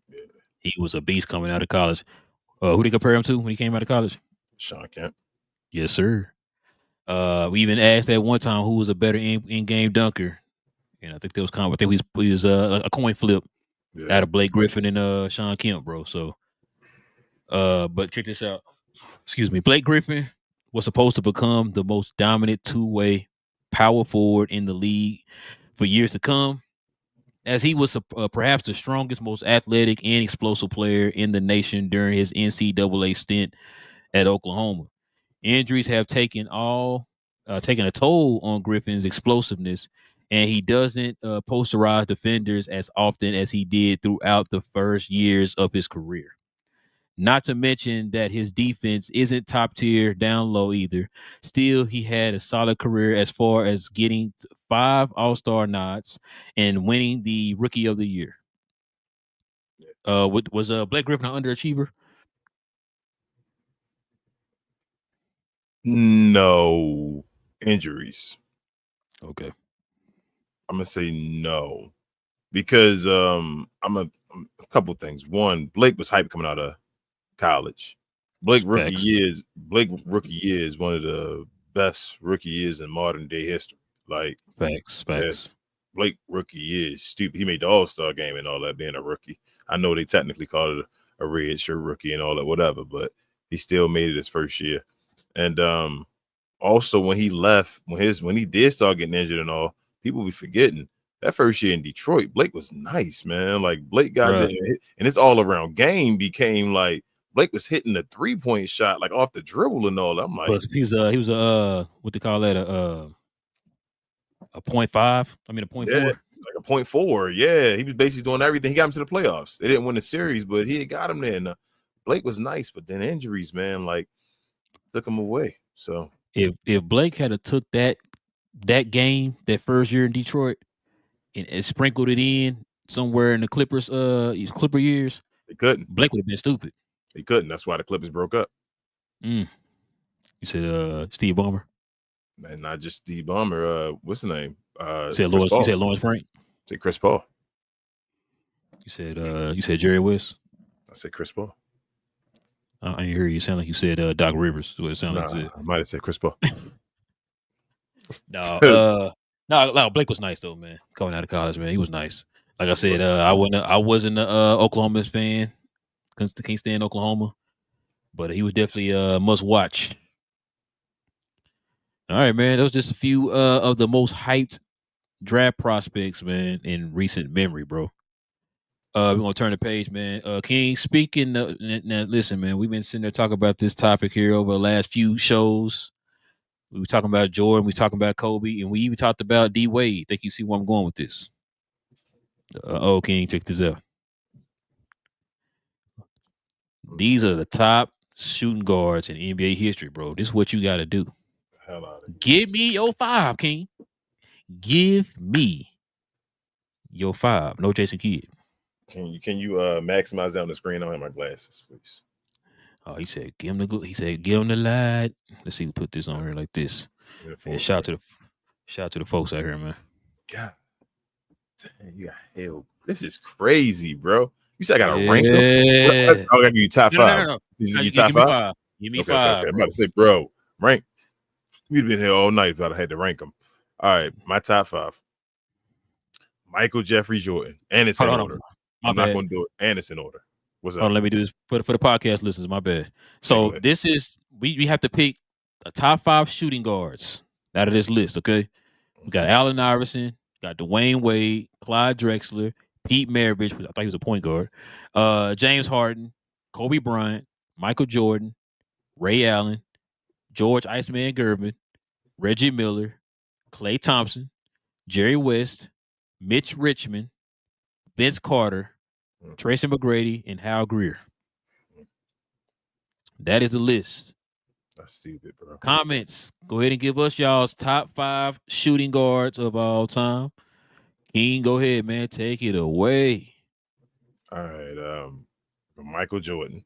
Yeah. He was a beast coming out of college. Who did they compare him to when he came out of college? Sean Kemp. Yes, sir. We even asked at one time who was a better in-game dunker, and I think there was he was a coin flip out of Blake Griffin and Sean Kemp, bro. So, but check this out. Excuse me, Blake Griffin was supposed to become the most dominant two-way power forward in the league for years to come, as he was perhaps the strongest, most athletic, and explosive player in the nation during his NCAA stint at Oklahoma. Injuries have taken a toll on Griffin's explosiveness, and he doesn't posterize defenders as often as he did throughout the first years of his career. Not to mention that his defense isn't top tier down low either. Still, he had a solid career as far as getting 5 All-Star nods and winning the Rookie of the Year. Was Blake Griffin an underachiever? No. Injuries. Okay. I'm gonna say no, because I'm a couple things. One, Blake was hyped coming out of college. Blake rookie year is one of the best rookie years in modern day history. Like, facts. Blake rookie year is stupid. He made the All-Star game and all that, being a rookie. I know they technically call it a red shirt rookie and all that, whatever, but he still made it his first year. And also when he left, when he did start getting injured and all, people be forgetting that first year in Detroit, Blake was nice, man. Like, Blake got there, and his all-around game became like Blake was hitting the 3-point shot like off the dribble and all. I'm like, he was what they call that, a 0.5. I mean, a 0.4. Yeah, like a 0.4. Yeah, he was basically doing everything. He got him to the playoffs. They didn't win the series, but he had got him there. And Blake was nice, but then injuries, man, like, took him away. So if Blake had took that game that first year in Detroit and sprinkled it in somewhere in the Clippers Clipper years, they couldn't. Blake would have been stupid. He couldn't. That's why the Clippers broke up. You said Steve Ballmer? Man, not just Steve Ballmer. What's the name? You said Lawrence Frank? Say Chris Paul. You said Jerry West. I said Chris Paul. I hear you. Sound like you said Doc Rivers. What it sounded like you said. I might have said Chris Paul. No, Blake was nice though, man. Coming out of college, man, he was nice. Like I said, I wasn't a Oklahoma fan. Can't stand Oklahoma, but he was definitely a must watch. All right, man. Those just a few of the most hyped draft prospects, man, in recent memory, bro. We're gonna turn the page, man. King, speaking now, listen, man, we've been sitting there talking about this topic here over the last few shows. We were talking about Jordan, we were talking about Kobe, and we even talked about D Wade. Think you see where I'm going with this? King, check this out. These are the top shooting guards in NBA history, bro. This is what you got to do. Give me your 5, King. Give me your 5. No Jason Kidd. Can you maximize that on the screen? I don't have my glasses, please. Oh, he said, give him the light. Let's see who put this on here like this. And shout out to the folks out here, man. God damn, you got hell. This is crazy, bro. You said I gotta rank them. I gotta give you top 5. No. You top 5? Give me 5. Okay. I'm about to say, bro, rank. We'd been here all night if I had to rank them. All right, my top 5. Michael Jeffrey Jordan. And it's in order. I'm not going to do it. And it's in order. What's up? Let me do this for the podcast listeners. My bad. So this is we have to pick the top 5 shooting guards out of this list. Okay, we got Allen Iverson, got Dwayne Wade, Clyde Drexler, Pete Maravich, which I thought he was a point guard, James Harden, Kobe Bryant, Michael Jordan, Ray Allen, George Iceman Gervin, Reggie Miller, Klay Thompson, Jerry West, Mitch Richmond, Vince Carter, Tracy McGrady, and Hal Greer. That is the list. That's stupid, bro. Comments. Go ahead and give us y'all's top 5 shooting guards of all time. King, go ahead, man. Take it away. All right. Michael Jordan.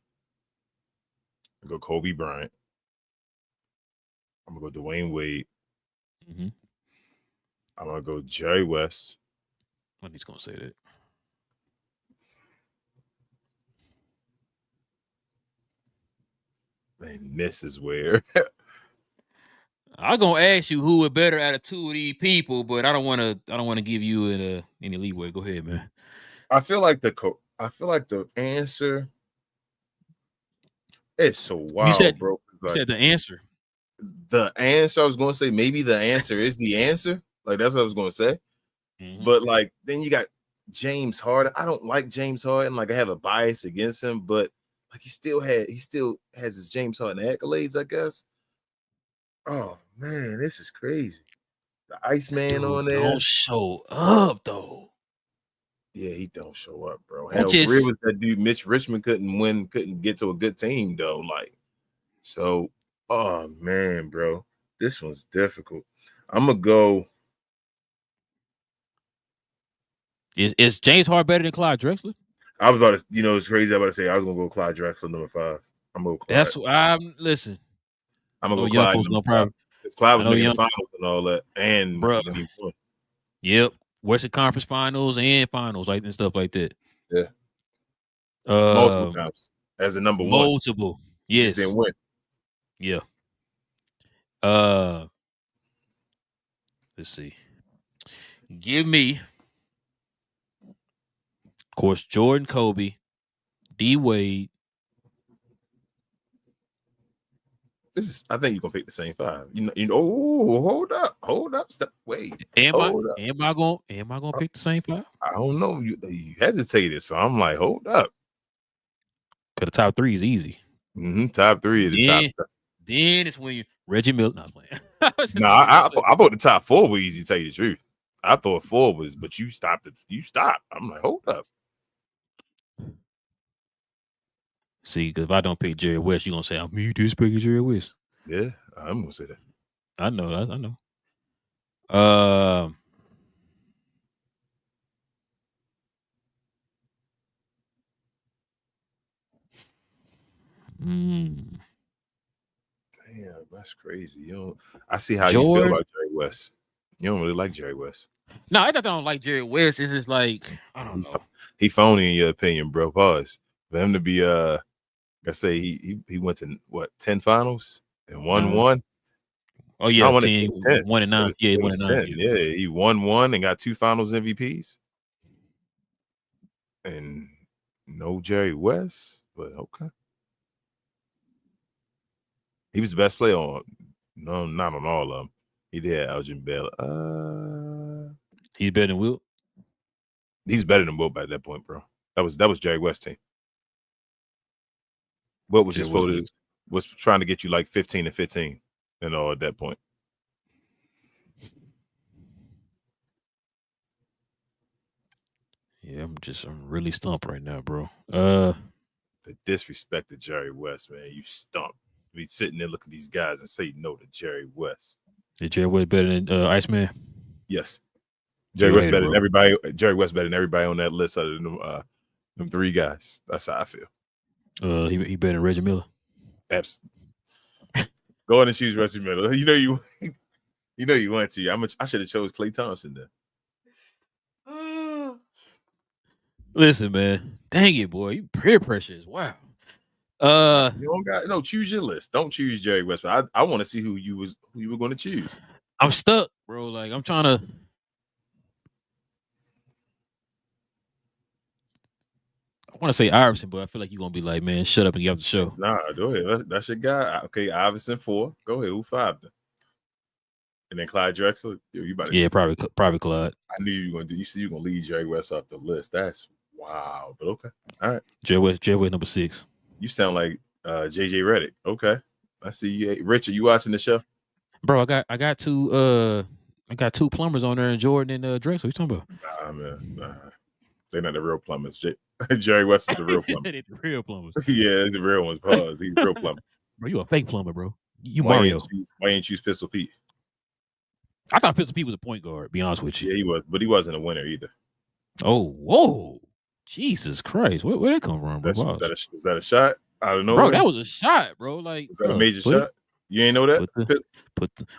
I go Kobe Bryant. I'm gonna go Dwayne Wade. Mm-hmm. I'm gonna go Jerry West. When he's gonna say that. And this is where I'm gonna ask you who are better out of 2 of these people, but I don't want to give you any leeway. Go ahead, man. I feel like the answer is so wild, bro. You said the answer. The answer I was gonna say, maybe the answer is the answer. Like that's what I was gonna say. Mm-hmm. But like then you got James Harden. I don't like James Harden. Like I have a bias against him, but like he still has his James Harden accolades, I guess. Oh man, this is crazy. The Iceman on there don't show up though. Yeah, he don't show up, bro. Hell, Greer was that dude. Mitch Richmond couldn't get to a good team though. Like, so, oh man, bro, this one's difficult. I'm gonna go. Is James Harden better than Clyde Drexler? I was about to, it's crazy. I was about to say I was gonna go Clyde Drexler number 5. I'm gonna go Clyde. That's listen. I'm gonna go Clyde. No problem. Clyde was making the finals and all that, and bro. Yep, Western Conference Finals and finals, like and stuff like that. Yeah, multiple times as a number 1. Multiple, yes. Just didn't win. Yeah. Let's see. Give me, of course, Jordan, Kobe, D Wade. I think you're gonna pick the same 5. Hold up, wait. Am I gonna pick the same 5? I don't know. You hesitated, so I'm like, hold up. Cause the top 3 is easy. Mm-hmm. Top 3 is the top. Then it's when you Reggie Miller. Not playing. I thought the top 4 were easy. To tell you the truth, I thought 4 was, but you stopped it. You stopped. I'm like, hold up. See, because if I don't pick Jerry West, you're gonna say I'm just picking Jerry West. Yeah, I'm gonna say that. I know. Damn, that's crazy. I see how you feel about Jerry West. You don't really like Jerry West. No, I don't like Jerry West. It's just like I don't know. he phony in your opinion, bro. Pause. For him to be I say he went to what 10 finals and won one. Oh yeah, I want 10, 1 and 9. Yeah, 1 and 9. Yeah, he won one and got 2 finals MVPs. And no Jerry West, but okay. He was the best player on not on all of them. He did Elgin Baylor. He's better than Wilt. He was better than Wilt by that point, bro. That was Jerry West's team. Wilt was was trying to get you like 15 and 15 and all at that point. Yeah, I'm really stumped right now, bro. The disrespect to Jerry West, man. You stumped. Be sitting there looking at these guys and say no to Jerry West. Is Jerry West better than Iceman? Yes. Jerry West better than everybody. Jerry West better than everybody on that list other than them 3 guys. That's how I feel. He better than Reggie Miller. Absolutely. Go ahead and choose Reggie Miller. You know you want to. I should have chose Klay Thompson then. Listen, man. Dang it, boy. You peer pressure is wow. You don't got choose your list. Don't choose Jerry West. But I want to see who you were going to choose. I'm stuck, bro. Like I'm trying to. I want to say Iverson, but I feel like you're gonna be like, man, shut up and get off the show. Nah, go ahead. That's your guy. Okay, Iverson 4. Go ahead. Who 5 then? And then Clyde Drexler. You about to probably Clyde. I knew you were gonna do. You said you're gonna leave Jerry West off the list. That's wow. But okay, all right. Jerry West number 6. You sound like JJ Redick. Okay, I see you. Richard, you watching the show? Bro, I got 2 plumbers on there, and Jordan and Drexler. What you talking about? Nah, man. Nah. They're not the real plumbers. Jerry West is the real plumber. They're the real plumbers. Yeah, it's the real ones. Pause. He's the real plumber. Bro, you a fake plumber, bro. You why Mario. Why ain't choose Pistol Pete? I thought Pistol Pete was a point guard, be honest with you. Yeah, he was, but he wasn't a winner either. Oh, whoa. Jesus Christ. Where that come from, bro? Was that a shot? I don't know. Bro, that was a shot, bro. Like, was that a major shot? You ain't know that?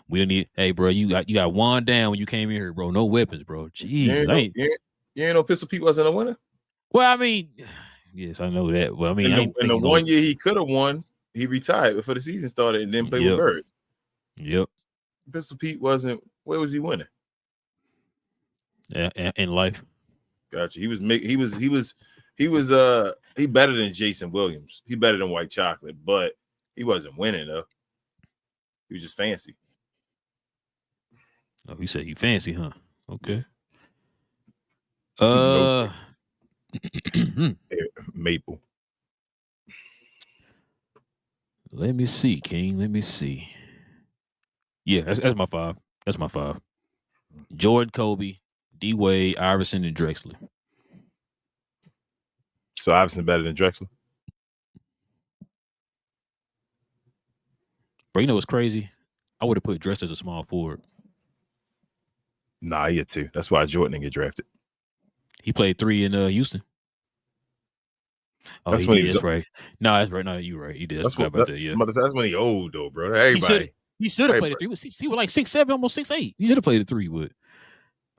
We don't need. Hey, bro, you got one down when you came in here, bro. No weapons, bro. Jesus, you ain't know Pistol Pete wasn't a winner. Well, I mean, yes, I know that. Well, I mean, in the 1 year he could have won, he retired before the season started and then played with Bird. Yep. Pistol Pete wasn't. Where was he winning? Yeah, in life. Gotcha. He better than Jason Williams. He better than White Chocolate, but he wasn't winning though. He was just fancy. Oh, you said he fancy, huh? Okay. Maple. Let me see, King. Let me see. Yeah, that's my 5. That's my 5. Jordan, Kobe, D Wade, Iverson, and Drexler. So Iverson better than Drexler? Bro, you know what's crazy? I would have put Drexler as a small forward. Nah, he had 2. That's why Jordan didn't get drafted. He played 3 in Houston. Oh, that's right. No, that's right. No, you're right. He did. That's when he old though, bro. Everybody. He should have played at 3. He was like 6'7", almost 6'8". He should have played at 3. But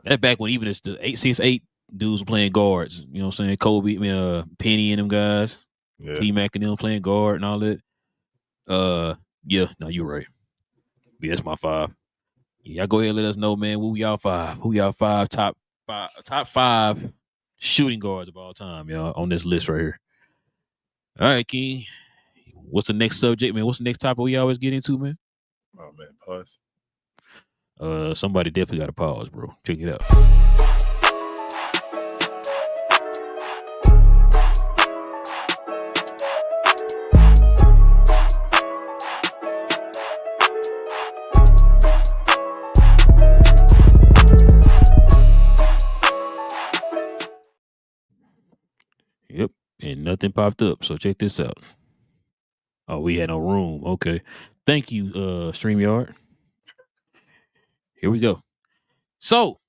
that back when even the 6'8" dudes were playing guards. You know what I'm saying? Kobe, Penny and them guys. Yeah. T-Mac and them playing guard and all that. Yeah, no, you're right. Yeah, that's my 5. Yeah, go ahead and let us know, man. Who y'all 5? Who y'all 5 top 5 shooting guards of all time, y'all, on this list right here. All right, King. What's the next subject, man? What's the next topic we always get into, man? Oh man, pause. Somebody definitely got to pause, bro. Check it out. Yep, and nothing popped up. So check this out. Oh, we had no room. Okay. Thank you, StreamYard. Here we go. So,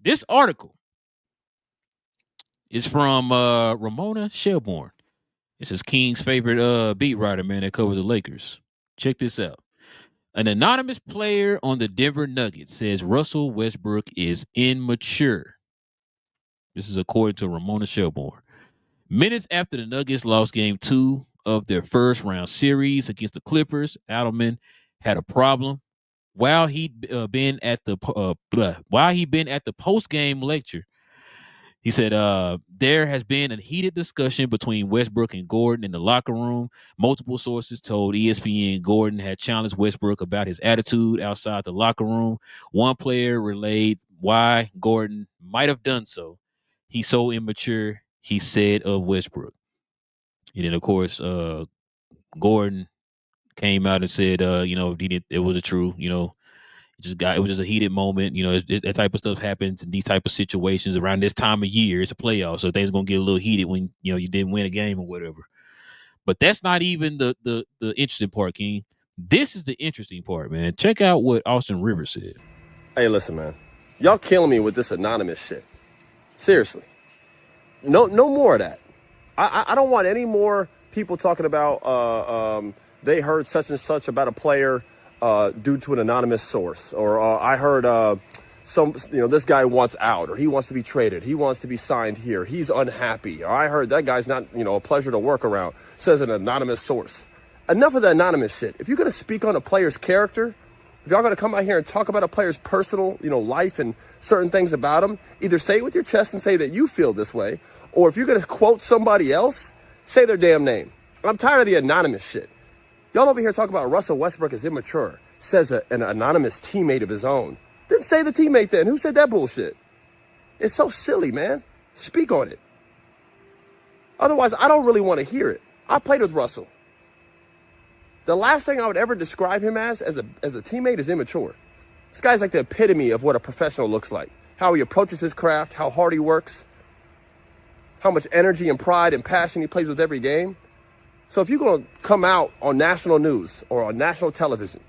this article is from Ramona Shelbourne. This is King's favorite beat writer, man, that covers the Lakers. Check this out. An anonymous player on the Denver Nuggets says Russell Westbrook is immature. This is according to Ramona Shelburne. Minutes after the Nuggets lost Game 2 of their first round series against the Clippers, Adelman had a problem. While he'd been at the post game lecture, he said there has been a heated discussion between Westbrook and Gordon in the locker room. Multiple sources told ESPN Gordon had challenged Westbrook about his attitude outside the locker room. One player relayed why Gordon might have done so. He's so immature, he said of Westbrook. And then, of course, Gordon came out and said, it wasn't true. It was just a heated moment. That type of stuff happens in these type of situations around this time of year. It's a playoff, so things are gonna get a little heated when you didn't win a game or whatever. But that's not even the interesting part, King. This is the interesting part, man. Check out what Austin Rivers said. Hey, listen, man. Y'all killing me with this anonymous shit. Seriously. No more of that. I don't want any more people talking about they heard such and such about a player due to an anonymous source, or I heard this guy wants out, or he wants to be traded, he wants to be signed here, he's unhappy, or I heard that guy's not a pleasure to work around, says an anonymous source. Enough of the anonymous shit. If you're going to speak on a player's character, if y'all going to come out here and talk about a player's personal life and certain things about him, either say it with your chest and say that you feel this way, or if you're going to quote somebody else, say their damn name. I'm tired of the anonymous shit. Y'all over here talking about Russell Westbrook is immature, says an anonymous teammate of his own. Didn't say the teammate then. Who said that bullshit? It's so silly, man. Speak on it. Otherwise, I don't really want to hear it. I played with Russell. The last thing I would ever describe him as a teammate is immature. This guy's like the epitome of what a professional looks like. How he approaches his craft, how hard he works, how much energy and pride and passion he plays with every game. So if you're going to come out on national news or on national television,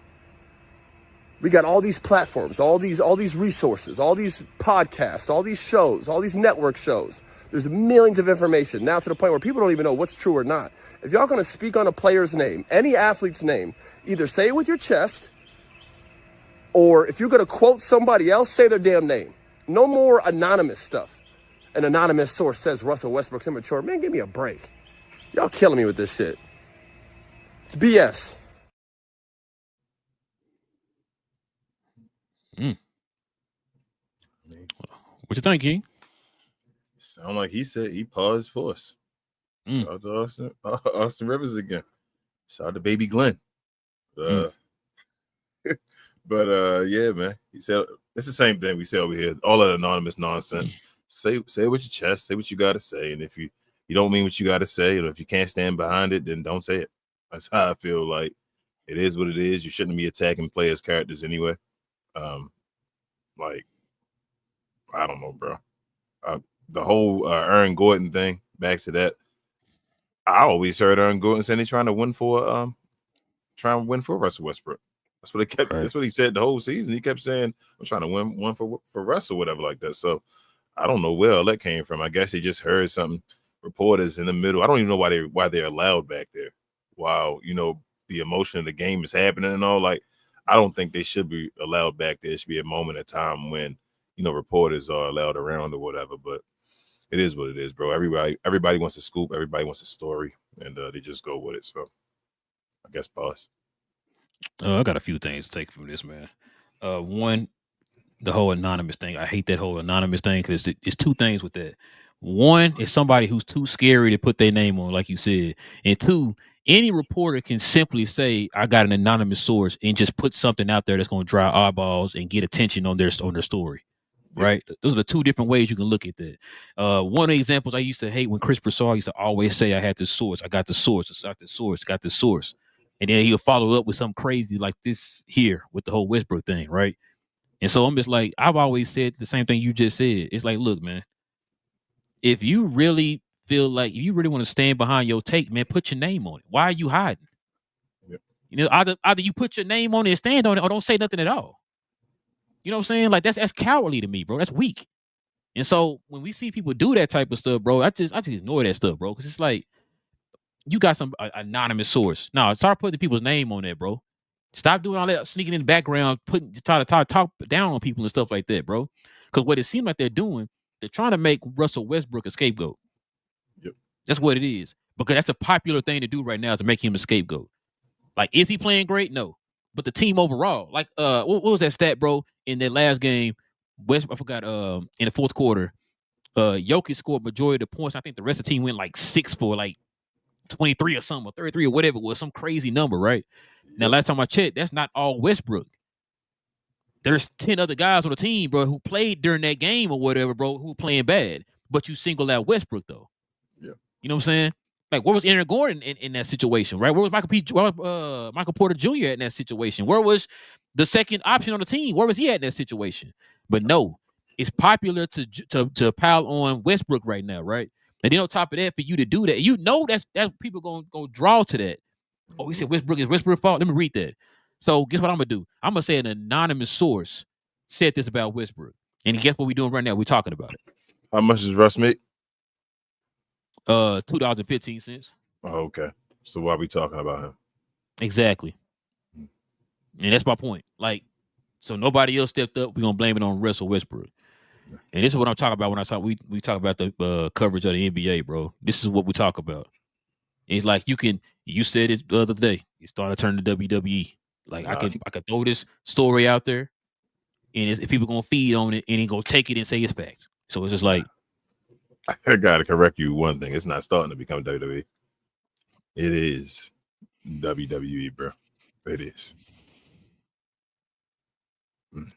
we got all these platforms, all these resources, all these podcasts, all these shows, all these network shows. There's millions of information now to the point where people don't even know what's true or not. If y'all going to speak on a player's name, any athlete's name, either say it with your chest, or if you're going to quote somebody else, say their damn name. No more anonymous stuff. An anonymous source says Russell Westbrook's immature. Man, give me a break. Y'all killing me with this shit. It's BS. What you think, King? Sound like he said he paused for us. Shout out to Austin Rivers again. Shout out to Baby Glenn. But yeah, man. He said it's the same thing we say over here. All that anonymous nonsense. Say it with your chest. Say what you got to say. And if you don't mean what you got to say, or if you can't stand behind it, then don't say it. That's how I feel. Like, it is what it is. You shouldn't be attacking players' characters anyway. Like, I don't know, bro. The whole Aaron Gordon thing, back to that. I always heard Aaron Gordon saying he's trying to win for Russell Westbrook. That's what it kept. Right. That's what he said the whole season. He kept saying, "I'm trying to win one for Russell," whatever like that. So I don't know where all that came from. I guess he just heard something. Reporters in the middle. I don't even know why they're allowed back there. While the emotion of the game is happening and all. Like, I don't think they should be allowed back there. It should be a moment of time when reporters are allowed around or whatever. But it is what it is, bro. Everybody wants a scoop. Everybody wants a story, and they just go with it. So I guess pause. I got a few things to take from this, man. One, the whole anonymous thing. I hate that whole anonymous thing because it's two things with that. One is somebody who's too scary to put their name on, like you said. And two, any reporter can simply say, I got an anonymous source, and just put something out there that's going to draw eyeballs and get attention on their story. Right? Those are the two different ways you can look at that. One of the examples I used to hate when Chris Broussard used to always say, I had this source. I got the source. I got the source. Got the source. And then he'll follow up with something crazy like this here with the whole Westbrook thing, right? And so I'm just like, I've always said the same thing you just said. It's like, look, man, if you really feel like you really want to stand behind your take, man, put your name on it. Why are you hiding? Yep. Either you put your name on it and stand on it, or don't say nothing at all. You know what I'm saying? Like that's cowardly to me, bro. That's weak. And so when we see people do that type of stuff, bro, I just ignore that stuff, bro, because it's like you got some anonymous source. No, start putting people's name on that, bro. Stop doing all that sneaking in the background, trying to talk down on people and stuff like that, bro. Because what it seems like they're doing They're trying to make Russell Westbrook a scapegoat. Yep. That's what it is. Because that's a popular thing to do right now, to make him a scapegoat. Like, is he playing great? No. But the team overall, like, what was that stat, bro? In that last game, I forgot. In the fourth quarter, Jokic scored majority of the points. I think the rest of the team went like 6 for like 23 or something, or 33 or whatever it was, some crazy number, right? Now, last time I checked, that's not all Westbrook. There's 10 other guys on the team, bro, who played during that game or whatever, bro, who playing bad. But you single out Westbrook, though. Yeah. You know what I'm saying? Like, where was Aaron Gordon in that situation, right? Where was Michael Porter Jr. in that situation? Where was the second option on the team? Where was he at in that situation? But no, it's popular to pile on Westbrook right now, right? And then on top of that, for you to do that, you know that's people gonna draw to that. Oh, he said Westbrook is Westbrook's fault. Let me read that. So guess what I'm gonna do? I'm gonna say an anonymous source said this about Westbrook. And guess what we're doing right now? We're talking about it. How much does Russ make? $2.15. Oh, okay. So why are we talking about him? Exactly. And that's my point. Like, so nobody else stepped up. We're gonna blame it on Russell Westbrook. And this is what I'm talking about when we talk about the coverage of the NBA, bro. This is what we talk about. It's like you said it the other day. You started turning to WWE. Like, I can throw this story out there, and if people gonna feed on it, and he gonna take it and say it's facts. So it's just like, I gotta correct you one thing. It's not starting to become WWE. It is WWE, bro. It is.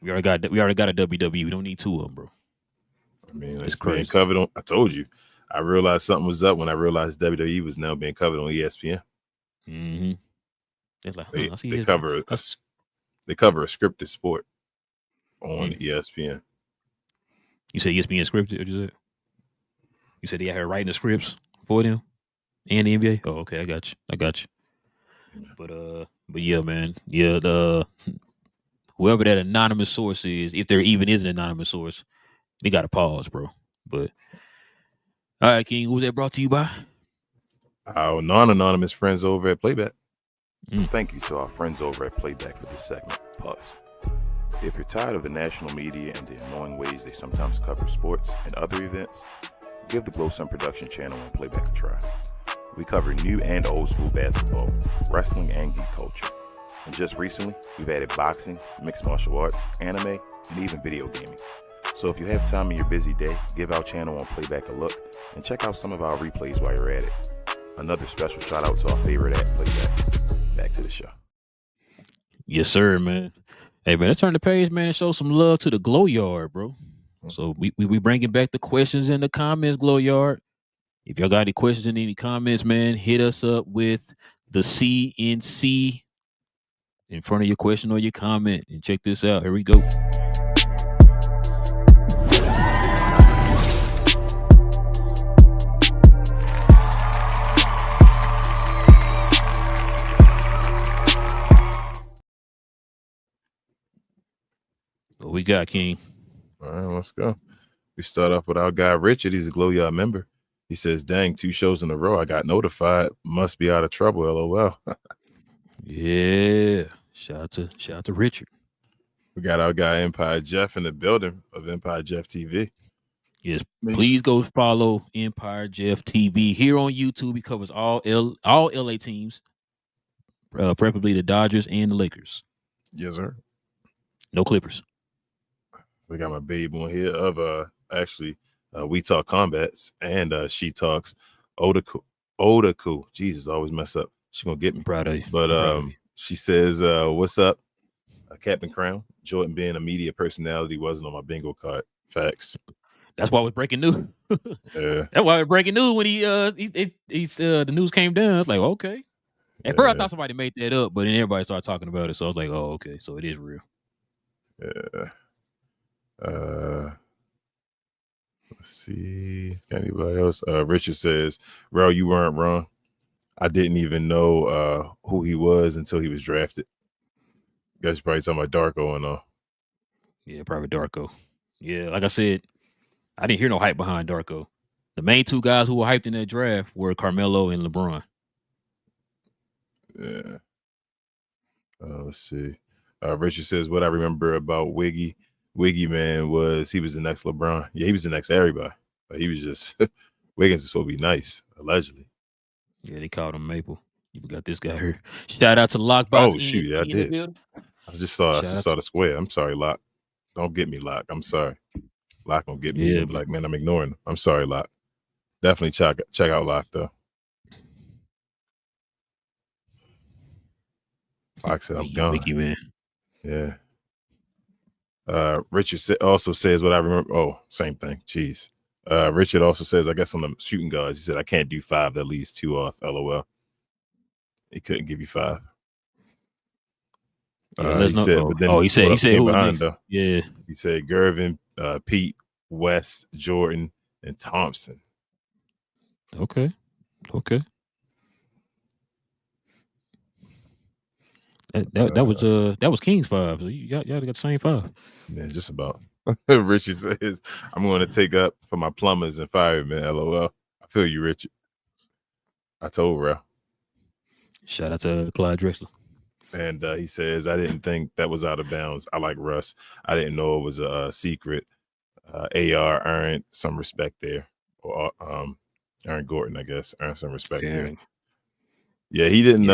We already got a WWE. We don't need two of them, bro. I mean, it's being covered on. I told you. I realized something was up when I realized WWE was now being covered on ESPN. Mm-hmm. It's like, they cover a scripted sport on ESPN. You say ESPN scripted? What you said? You said they out here writing the scripts for them and the NBA? Oh, okay, I got you. But yeah, man. Yeah, whoever that anonymous source is, if there even is an anonymous source, they got to pause, bro. But all right, King, who was that brought to you by? Our non-anonymous friends over at Playback. Thank you to our friends over at Playback for this segment. Pause. If you're tired of the national media and the annoying ways they sometimes cover sports and other events, give the Glow Sun Production channel on Playback a try. We cover new and old school basketball, wrestling, and geek culture. And just recently, we've added boxing, mixed martial arts, anime, and even video gaming. So if you have time in your busy day, give our channel on Playback a look and check out some of our replays while you're at it. Another special shout out to our favorite at Playback. Back to the show. Yes, sir, man. Hey, man, let's turn the page, man, and show some love to the Glow Yard, bro. So we bringing back the questions in the comments, Glow Yard. If y'all got any questions in any comments, man, hit us up with the CNC in front of your question or your comment. And check this out. Here we go. What we got, King? All right, let's go. We start off with our guy Richard. He's a Glow Yard member. He says, "Dang, 2 shows in a row. I got notified. Must be out of trouble. LOL." Yeah. Shout out to Richard. We got our guy Empire Jeff in the building of Empire Jeff TV. Yes, please go follow Empire Jeff TV here on YouTube. He covers all LA teams, preferably the Dodgers and the Lakers. Yes, sir. No Clippers. We got my babe on here of We Talk Combats and She Talks Odaku. Jesus, I always mess up. She gonna get me. Proud of you. But she says, "What's up, Captain Crown? Jordan being a media personality wasn't on my bingo card. Facts." That's why it was breaking news. Yeah. That's why it was breaking news when the news came down. I was like, okay. At first, I thought somebody made that up, but then everybody started talking about it. So I was like, oh, okay. So it is real. Yeah. Let's see. Anybody else? Richard says, "Rel, you weren't wrong. I didn't even know who he was until he was drafted." Guys, probably talking about Darko and all. Yeah, probably Darko. Yeah, like I said, I didn't hear no hype behind Darko. The main 2 guys who were hyped in that draft were Carmelo and LeBron. Yeah. Let's see. Richard says, "What I remember about Wiggy Wiggy man was the next LeBron. Yeah, he was the next everybody. But he was just Wiggins is supposed to be nice, allegedly. Yeah, they called him Maple. You got this guy here. Shout out to Lockbox. Oh shoot, yeah, I did. The I just saw the square. I'm sorry, Lock. Don't get me, Lock. I'm sorry. Lock don't get me. Yeah, be like, man, I'm ignoring him. I'm sorry, Lock. Definitely check out Lock though. Lock said I'm gone. Wiki, man. Yeah. Richard also says what I remember. Oh, same thing. Jeez. Richard also says, I guess on the shooting guards, he said, I can't do 5 that leaves 2 off. LOL. He couldn't give you 5. He said, but then he said who behind though. Yeah. He said Gervin, Pete, West, Jordan, and Thompson. Okay. That was King's 5. So y'all got the same 5. Yeah, just about. Richard says, I'm going to take up for my plumbers and firemen. LOL. I feel you, Richard. I told Rel. Shout out to Clyde Drexler. And he says, I didn't think that was out of bounds. I like Russ. I didn't know it was a secret. AR earned some respect there. Or Aaron Gordon, I guess, earned some respect there. Yeah, he didn't.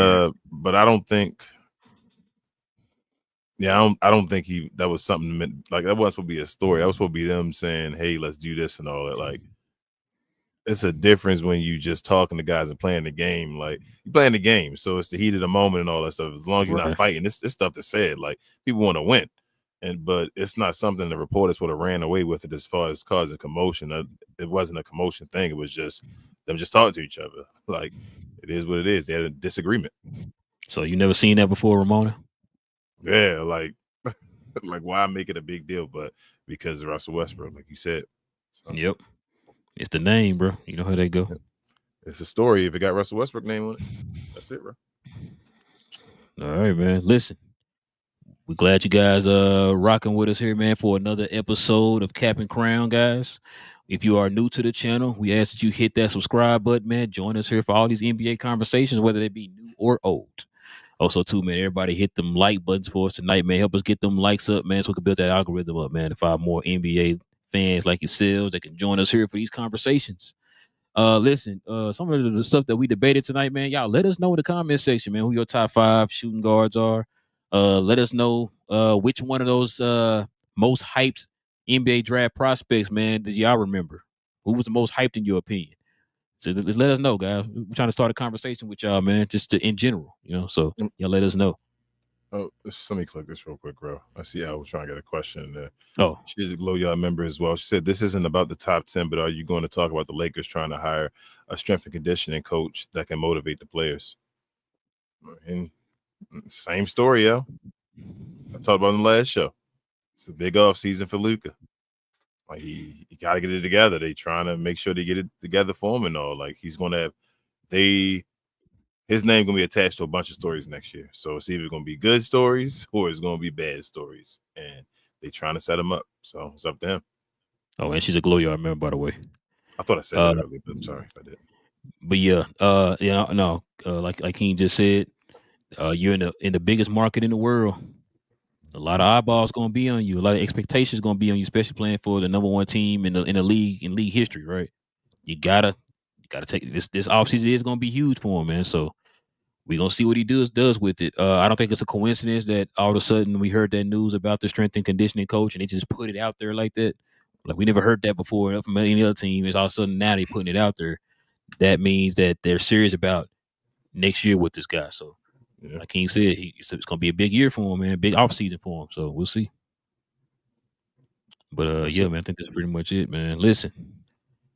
But I don't think. Yeah, I don't think that was something like that wasn't supposed to be a story. That was supposed to be them saying, "Hey, let's do this" and all that. Like, it's a difference when you just talking to guys and playing the game. Like, you playing the game, so it's the heat of the moment and all that stuff. As long as you're not fighting, it's stuff that's said. Like, people want to win, but it's not something the reporters would have ran away with it as far as causing commotion. It wasn't a commotion thing. It was just them just talking to each other. Like, it is what it is. They had a disagreement. So you never seen that before, Ramona? Yeah, like why make it a big deal? But because of Russell Westbrook, like you said. So. Yep. It's the name, bro. You know how they go. It's a story. If it got Russell Westbrook name on it, that's it, bro. All right, man. Listen, we're glad you guys rocking with us here, man, for another episode of Cap and Crown, guys. If you are new to the channel, we ask that you hit that subscribe button, man. Join us here for all these NBA conversations, whether they be new or old. Also, too, man, everybody hit them like buttons for us tonight, man. Help us get them likes up, man, so we can build that algorithm up, man, to find more NBA fans like yourselves that can join us here for these conversations. Listen, some of the stuff that we debated tonight, man, y'all let us know in the comment section, man, who your top 5 shooting guards are. Let us know which one of those most hyped NBA draft prospects, man, did y'all remember? Who was the most hyped in your opinion? So just let us know, guys. We're trying to start a conversation with y'all, man, just in general, you know. So y'all let us know. Oh, let me click this real quick, bro. I see I was trying to get a question in there. Oh, she's a Glow Yard member as well. She said, this isn't about the top 10, but are you going to talk about the Lakers trying to hire a strength and conditioning coach that can motivate the players? And same story, yo. I talked about it in the last show. It's a big off season for Luka. Like he got to get it together. They trying to make sure they get it together for him and all. Like he's going to have his name going to be attached to a bunch of stories next year. So it's either going to be good stories or it's going to be bad stories. And they trying to set him up. So it's up to him. Oh, and she's a Glow Yard member, by the way. I thought I said that earlier, but I'm sorry if I did. But yeah, like King just said, you're in the biggest market in the world. A lot of eyeballs going to be on you. A lot of expectations going to be on you, especially playing for the number 1 team in the league, in league history, right? You gotta take this offseason is going to be huge for him, man. So we're going to see what he does with it. I don't think it's a coincidence that all of a sudden we heard that news about the strength and conditioning coach and they just put it out there like that. Like we never heard that before from any other team. It's all of a sudden now they're putting it out there. That means that they're serious about next year with this guy. So yeah. Like King said, it's going to be a big year for him, man. Big offseason for him. So we'll see. But yeah, man, I think that's pretty much it, man. Listen,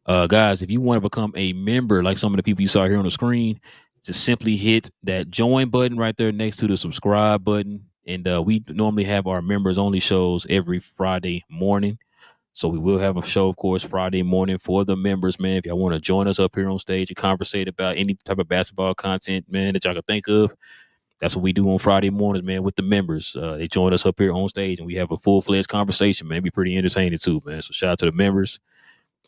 guys, if you want to become a member, like some of the people you saw here on the screen, just simply hit that join button right there next to the subscribe button. And we normally have our members only shows every Friday morning. So we will have a show, of course, Friday morning for the members, man. If y'all want to join us up here on stage and conversate about any type of basketball content, man, that y'all can think of, that's what we do on Friday mornings, man, with the members. They join us up here on stage, and we have a full-fledged conversation, man. Be pretty entertaining, too, man. So shout out to the members.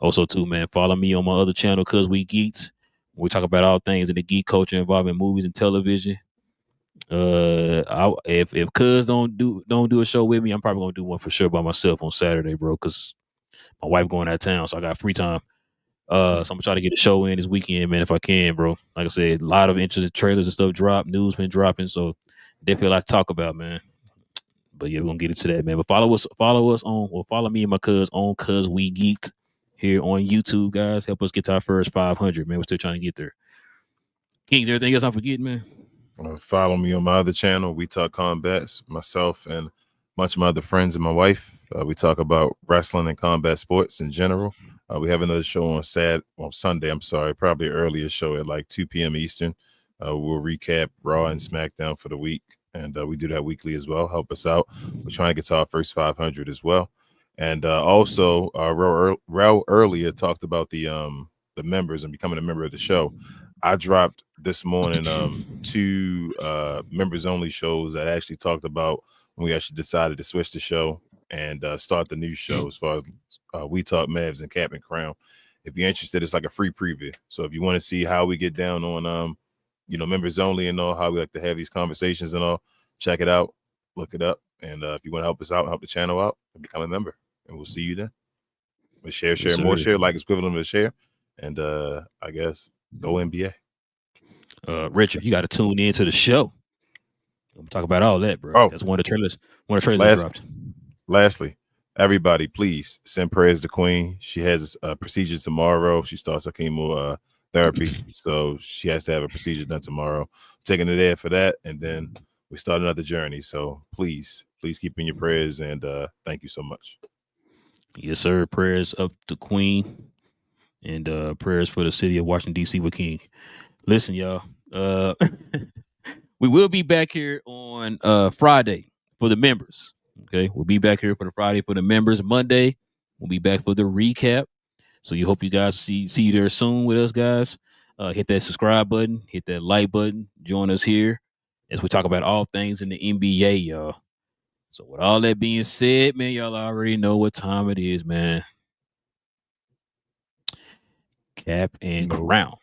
Also, too, man, follow me on my other channel, Cuz We Geeks. We talk about all things in the geek culture involving movies and television. If Cuz don't do a show with me, I'm probably gonna do one for sure by myself on Saturday, bro. Cause my wife going out of town, so I got free time. So I'm gonna try to get a show in this weekend, man, if I can, bro. Like I said, a lot of interesting trailers and stuff drop. News been dropping, so definitely a lot to talk about, man. But yeah, we're gonna get into that, man. But follow us on, or follow me and my cuz on Cuz We Geeked here on YouTube, guys. Help us get to our first 500, man. We're still trying to get there. Kings, everything else I'm forgetting, man? Follow me on my other channel, We Talk Combats, myself and a bunch of my other friends and my wife. We talk about wrestling and combat sports in general. We have another show on Sunday, probably earlier show at like 2 p.m. Eastern. We'll recap Raw and SmackDown for the week, and we do that weekly as well. Help us out. We're trying to get to our first 500 as well. And also, Relle earlier talked about the members and becoming a member of the show. I dropped this morning 2 members only shows that actually talked about when we actually decided to switch the show and start the new show as far as We Talk Mavs and Cap and Crown. If you're interested, it's like a free preview. So if you want to see how we get down on members only and all, how we like to have these conversations and all, check it out, look it up. And if you want to help us out, help the channel out, and become a member. And we'll see you then. But share, more share, like it's equivalent to share. And I guess go NBA. Richard, you got to tune into the show. I'm talk about all that, bro. That's one of the trailers. That dropped. Lastly, everybody, please send prayers to Queen. She has a procedure tomorrow. She starts her chemo therapy, so she has to have a procedure done tomorrow. Taking it there for that, and then we start another journey. So please keep in your prayers, and thank you so much. Yes, sir. Prayers up to Queen, and prayers for the city of Washington, D.C. with King. Listen, y'all. We will be back here on Friday for the members. Okay, we'll be back here for the Friday for the members. Monday, we'll be back for the recap. So you hope you guys see you there soon with us, guys. Hit that subscribe button, hit that like button, join us here as we talk about all things in the NBA, y'all. So with all that being said, man, y'all already know what time it is, man. Cap and Crown.